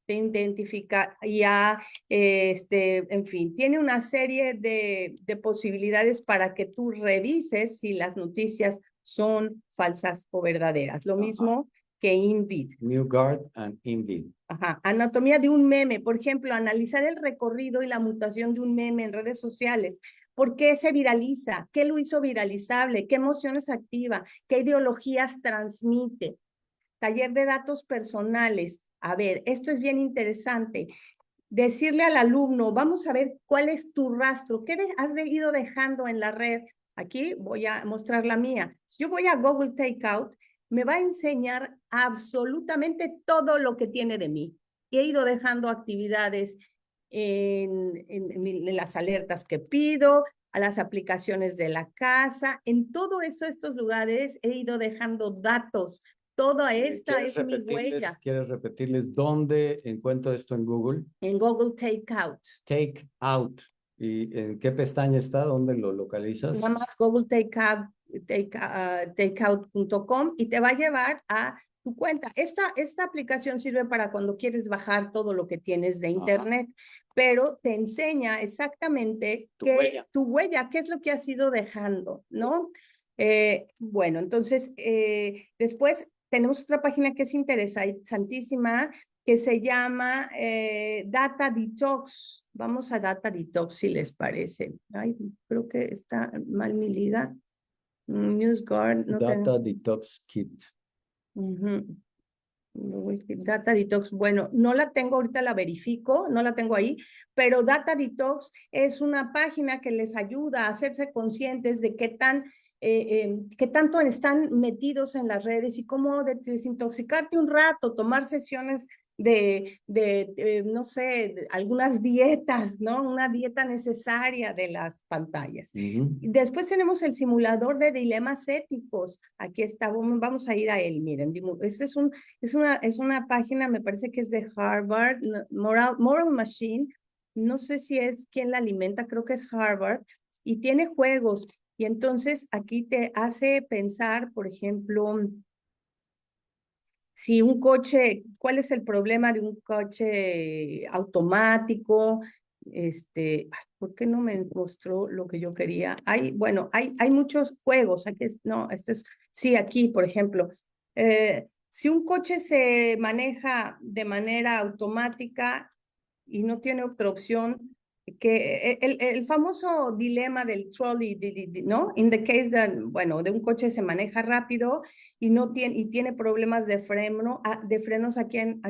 te identifica ya, en fin, tiene una serie de posibilidades para que tú revises si las noticias son falsas o verdaderas. Lo mismo que Invid. NewsGuard and Invid. Anatomía de un meme, por ejemplo, analizar el recorrido y la mutación de un meme en redes sociales. ¿Por qué se viraliza? ¿Qué lo hizo viralizable? ¿Qué emociones activa? ¿Qué ideologías transmite? Taller de datos personales. A ver, esto es bien interesante. Decirle al alumno, vamos a ver cuál es tu rastro, qué has ido dejando en la red. Aquí voy a mostrar la mía. Si yo voy a Google Takeout, me va a enseñar absolutamente todo lo que tiene de mí. He ido dejando actividades en las alertas que pido, a las aplicaciones de la casa, en todo eso, estos lugares he ido dejando datos. Toda esta es mi huella. ¿Quieres repetirles dónde encuentro esto en Google? En Google Takeout. Takeout. ¿Y en qué pestaña está? ¿Dónde lo localizas? Nada más Google Takeout.com y te va a llevar a tu cuenta. Esta aplicación sirve para cuando quieres bajar todo lo que tienes de internet, pero te enseña exactamente tu huella, qué es lo que has ido dejando, ¿no? Bueno, entonces, después tenemos otra página que es interesantísima, que se llama Data Detox. Vamos a Data Detox, si les parece. Ay, creo que está mal mi liga. NewsGuard. No Data Detox Kit. Data Detox, bueno, no la tengo ahorita, la verifico, no la tengo ahí, pero Data Detox es una página que les ayuda a hacerse conscientes de qué tanto están metidos en las redes y cómo desintoxicarte un rato, tomar sesiones no sé, algunas dietas, ¿no? Una dieta necesaria de las pantallas. Después tenemos el simulador de dilemas éticos. Aquí está, vamos a ir a él, miren. Es una página, me parece que es de Harvard, Moral Machine. No sé si es quien la alimenta, creo que es Harvard. Y tiene juegos. Y entonces aquí te hace pensar, por ejemplo, si un coche, ¿cuál es el problema de un coche automático? ¿Por qué no me mostró lo que yo quería? Bueno, hay muchos juegos. Sí, aquí, por ejemplo, si un coche se maneja de manera automática y no tiene otra opción, que el famoso dilema del trolley, ¿no? In the case bueno, de un coche se maneja rápido y tiene problemas de frenos, ¿a quién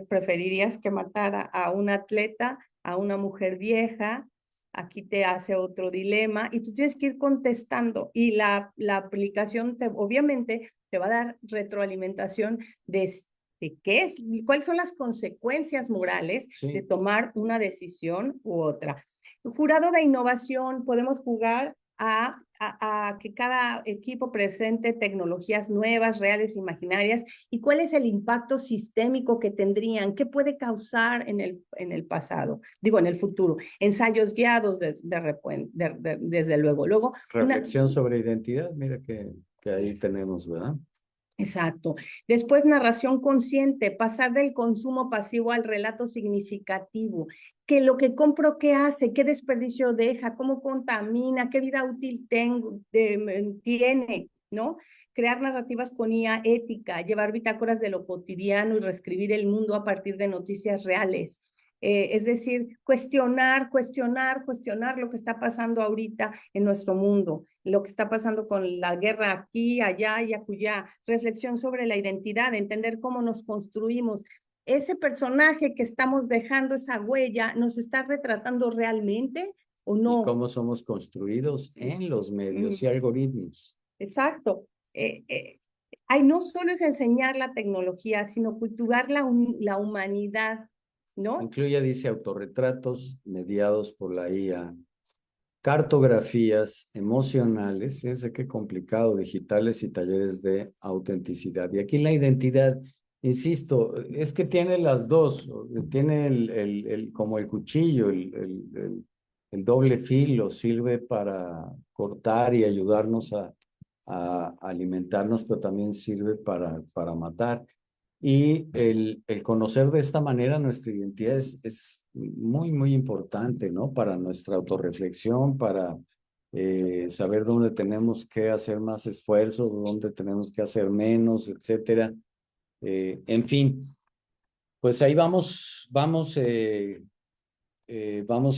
preferirías que matara? ¿A un atleta, a una mujer vieja? Aquí te hace otro dilema y tú tienes que ir contestando y la aplicación obviamente te va a dar retroalimentación de cuáles son las consecuencias morales de tomar una decisión u otra. Jurado de innovación, podemos jugar a a que cada equipo presente tecnologías nuevas, reales, imaginarias, y cuál es el impacto sistémico que tendrían, qué puede causar en el pasado, digo, en el futuro. Ensayos guiados desde luego. Luego, Reflexión sobre identidad, mira que ahí tenemos, ¿verdad? Exacto. Después, narración consciente, pasar del consumo pasivo al relato significativo, que lo que compro, ¿qué hace? ¿Qué desperdicio deja? ¿Cómo contamina? ¿Qué vida útil tiene? ¿No? Crear narrativas con IA ética, llevar bitácoras de lo cotidiano y reescribir el mundo a partir de noticias reales. Es decir, cuestionar lo que está pasando ahorita en nuestro mundo, lo que está pasando con la guerra aquí, allá y acullá, reflexión sobre la identidad, entender cómo nos construimos. Ese personaje que estamos dejando, esa huella, ¿nos está retratando realmente o no? Y cómo somos construidos en los medios y algoritmos. Exacto. No solo es enseñar la tecnología, sino cultivar la humanidad, ¿no? Incluye, dice, autorretratos mediados por la IA, cartografías emocionales, fíjense qué complicado, digitales y talleres de autenticidad. Y aquí la identidad, insisto, es que tiene las dos, tiene como el cuchillo, el doble filo, sirve para cortar y ayudarnos a alimentarnos, pero también sirve para matar. Y el conocer de esta manera nuestra identidad es muy, muy importante, ¿no? Para nuestra autorreflexión, para saber dónde tenemos que hacer más esfuerzo, dónde tenemos que hacer menos, etcétera. En fin, pues ahí vamos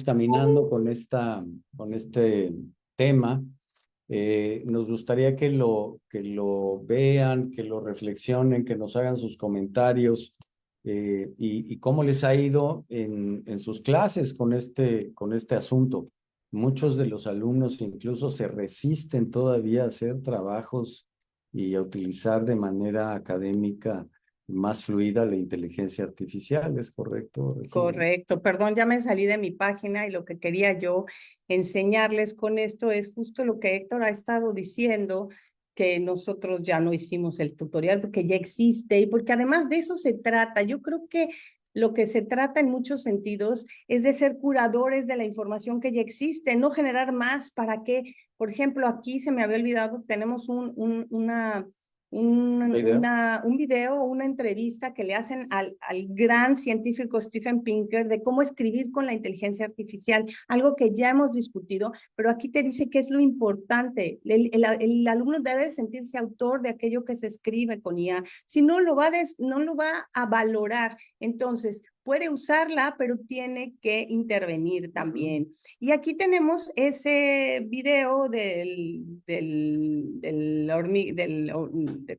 caminando con este tema. Nos gustaría que lo vean, que lo reflexionen, que nos hagan sus comentarios y cómo les ha ido en sus clases con este asunto. Muchos de los alumnos incluso se resisten todavía a hacer trabajos y a utilizar de manera académica más fluida la inteligencia artificial, ¿es correcto, Regina? Correcto, perdón, ya me salí de mi página y lo que quería yo enseñarles con esto es justo lo que Héctor ha estado diciendo, que nosotros ya no hicimos el tutorial porque ya existe y porque además de eso se trata. Yo creo que lo que se trata en muchos sentidos es de ser curadores de la información que ya existe, no generar más para que, por ejemplo, aquí se me había olvidado, tenemos un video, una entrevista que le hacen al gran científico Steven Pinker de cómo escribir con la inteligencia artificial, algo que ya hemos discutido, pero aquí te dice qué es lo importante. El alumno debe sentirse autor de aquello que se escribe con IA, si no lo va a valorar. Entonces, puede usarla, pero tiene que intervenir también. Y aquí tenemos ese video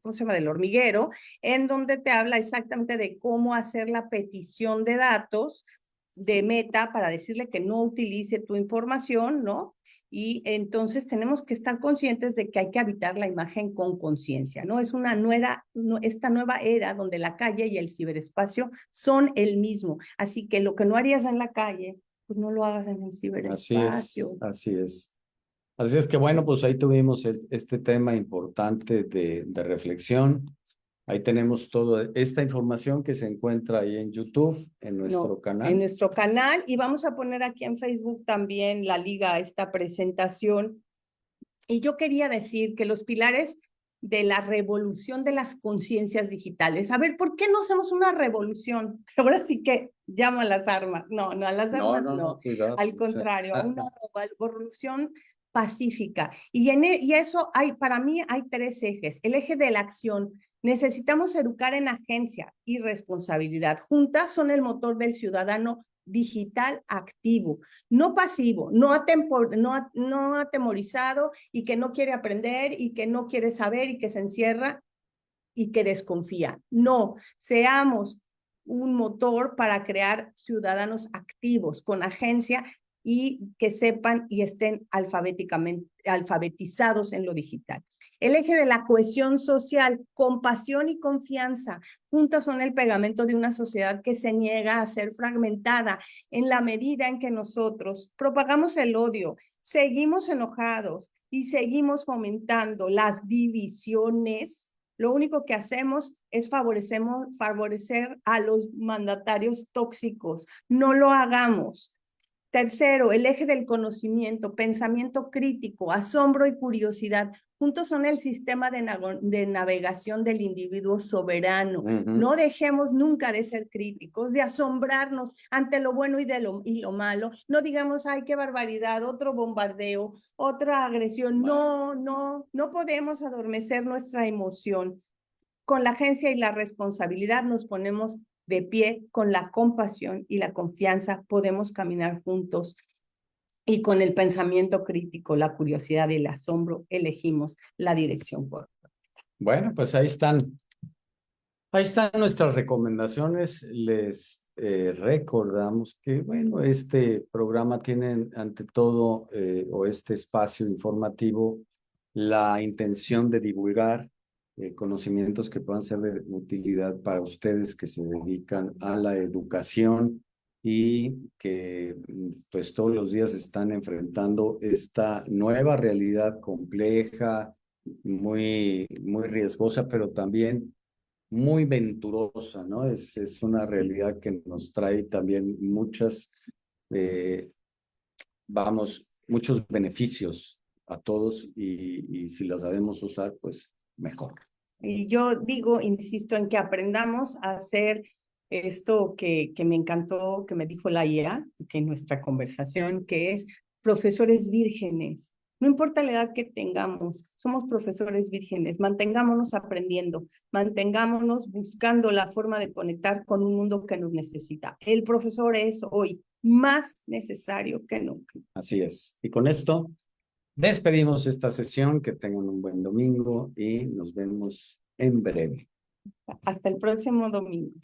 ¿cómo se llama? Del hormiguero, en donde te habla exactamente de cómo hacer la petición de datos de Meta para decirle que no utilice tu información, ¿no? Y entonces tenemos que estar conscientes de que hay que habitar la imagen con conciencia, ¿no? Es esta nueva era donde la calle y el ciberespacio son el mismo. Así que lo que no harías en la calle, pues no lo hagas en el ciberespacio. Así es. Así es que bueno, pues ahí tuvimos este tema importante de reflexión. Ahí tenemos toda esta información que se encuentra ahí en YouTube, en nuestro canal. En nuestro canal, y vamos a poner aquí en Facebook también la liga a esta presentación. Y yo quería decir que los pilares de la revolución de las conciencias digitales. A ver, ¿por qué no hacemos una revolución? Ahora sí que llamo a las armas. No, a las armas no. Cuidado. Al contrario, una revolución pacífica. Y eso para mí hay tres ejes. El eje de la acción. Necesitamos educar en agencia y responsabilidad. Juntas son el motor del ciudadano digital activo, no pasivo, no atemorizado y que no quiere aprender y que no quiere saber y que se encierra y que desconfía. No, seamos un motor para crear ciudadanos activos con agencia y que sepan y estén alfabetizados en lo digital. El eje de la cohesión social, compasión y confianza, juntas son el pegamento de una sociedad que se niega a ser fragmentada en la medida en que nosotros propagamos el odio, seguimos enojados, y seguimos fomentando las divisiones, lo único que hacemos es favorecer a los mandatarios tóxicos. No lo hagamos. Tercero, el eje del conocimiento, pensamiento crítico, asombro y curiosidad. Juntos son el sistema de navegación del individuo soberano. No dejemos nunca de ser críticos, de asombrarnos ante lo bueno y lo malo. No digamos, ay, qué barbaridad, otro bombardeo, otra agresión. No podemos adormecer nuestra emoción. Con la agencia y la responsabilidad nos ponemos de pie, con la compasión y la confianza podemos caminar juntos, y con el pensamiento crítico, la curiosidad y el asombro elegimos la dirección correcta. Bueno, pues ahí están. Ahí están nuestras recomendaciones. Les recordamos que, bueno, este programa tiene ante todo, o este espacio informativo, la intención de divulgar conocimientos que puedan ser de utilidad para ustedes que se dedican a la educación y que pues todos los días están enfrentando esta nueva realidad compleja, muy riesgosa, pero también muy venturosa, ¿no? Es una realidad que nos trae también muchos beneficios a todos y si la sabemos usar, pues mejor. Y yo digo, insisto en que aprendamos a hacer esto que me encantó, que me dijo la IA, que en nuestra conversación, que es profesores vírgenes. No importa la edad que tengamos, somos profesores vírgenes. Mantengámonos aprendiendo, mantengámonos buscando la forma de conectar con un mundo que nos necesita. El profesor es hoy más necesario que nunca. Así es. Y con esto despedimos esta sesión. Que tengan un buen domingo y nos vemos en breve. Hasta el próximo domingo.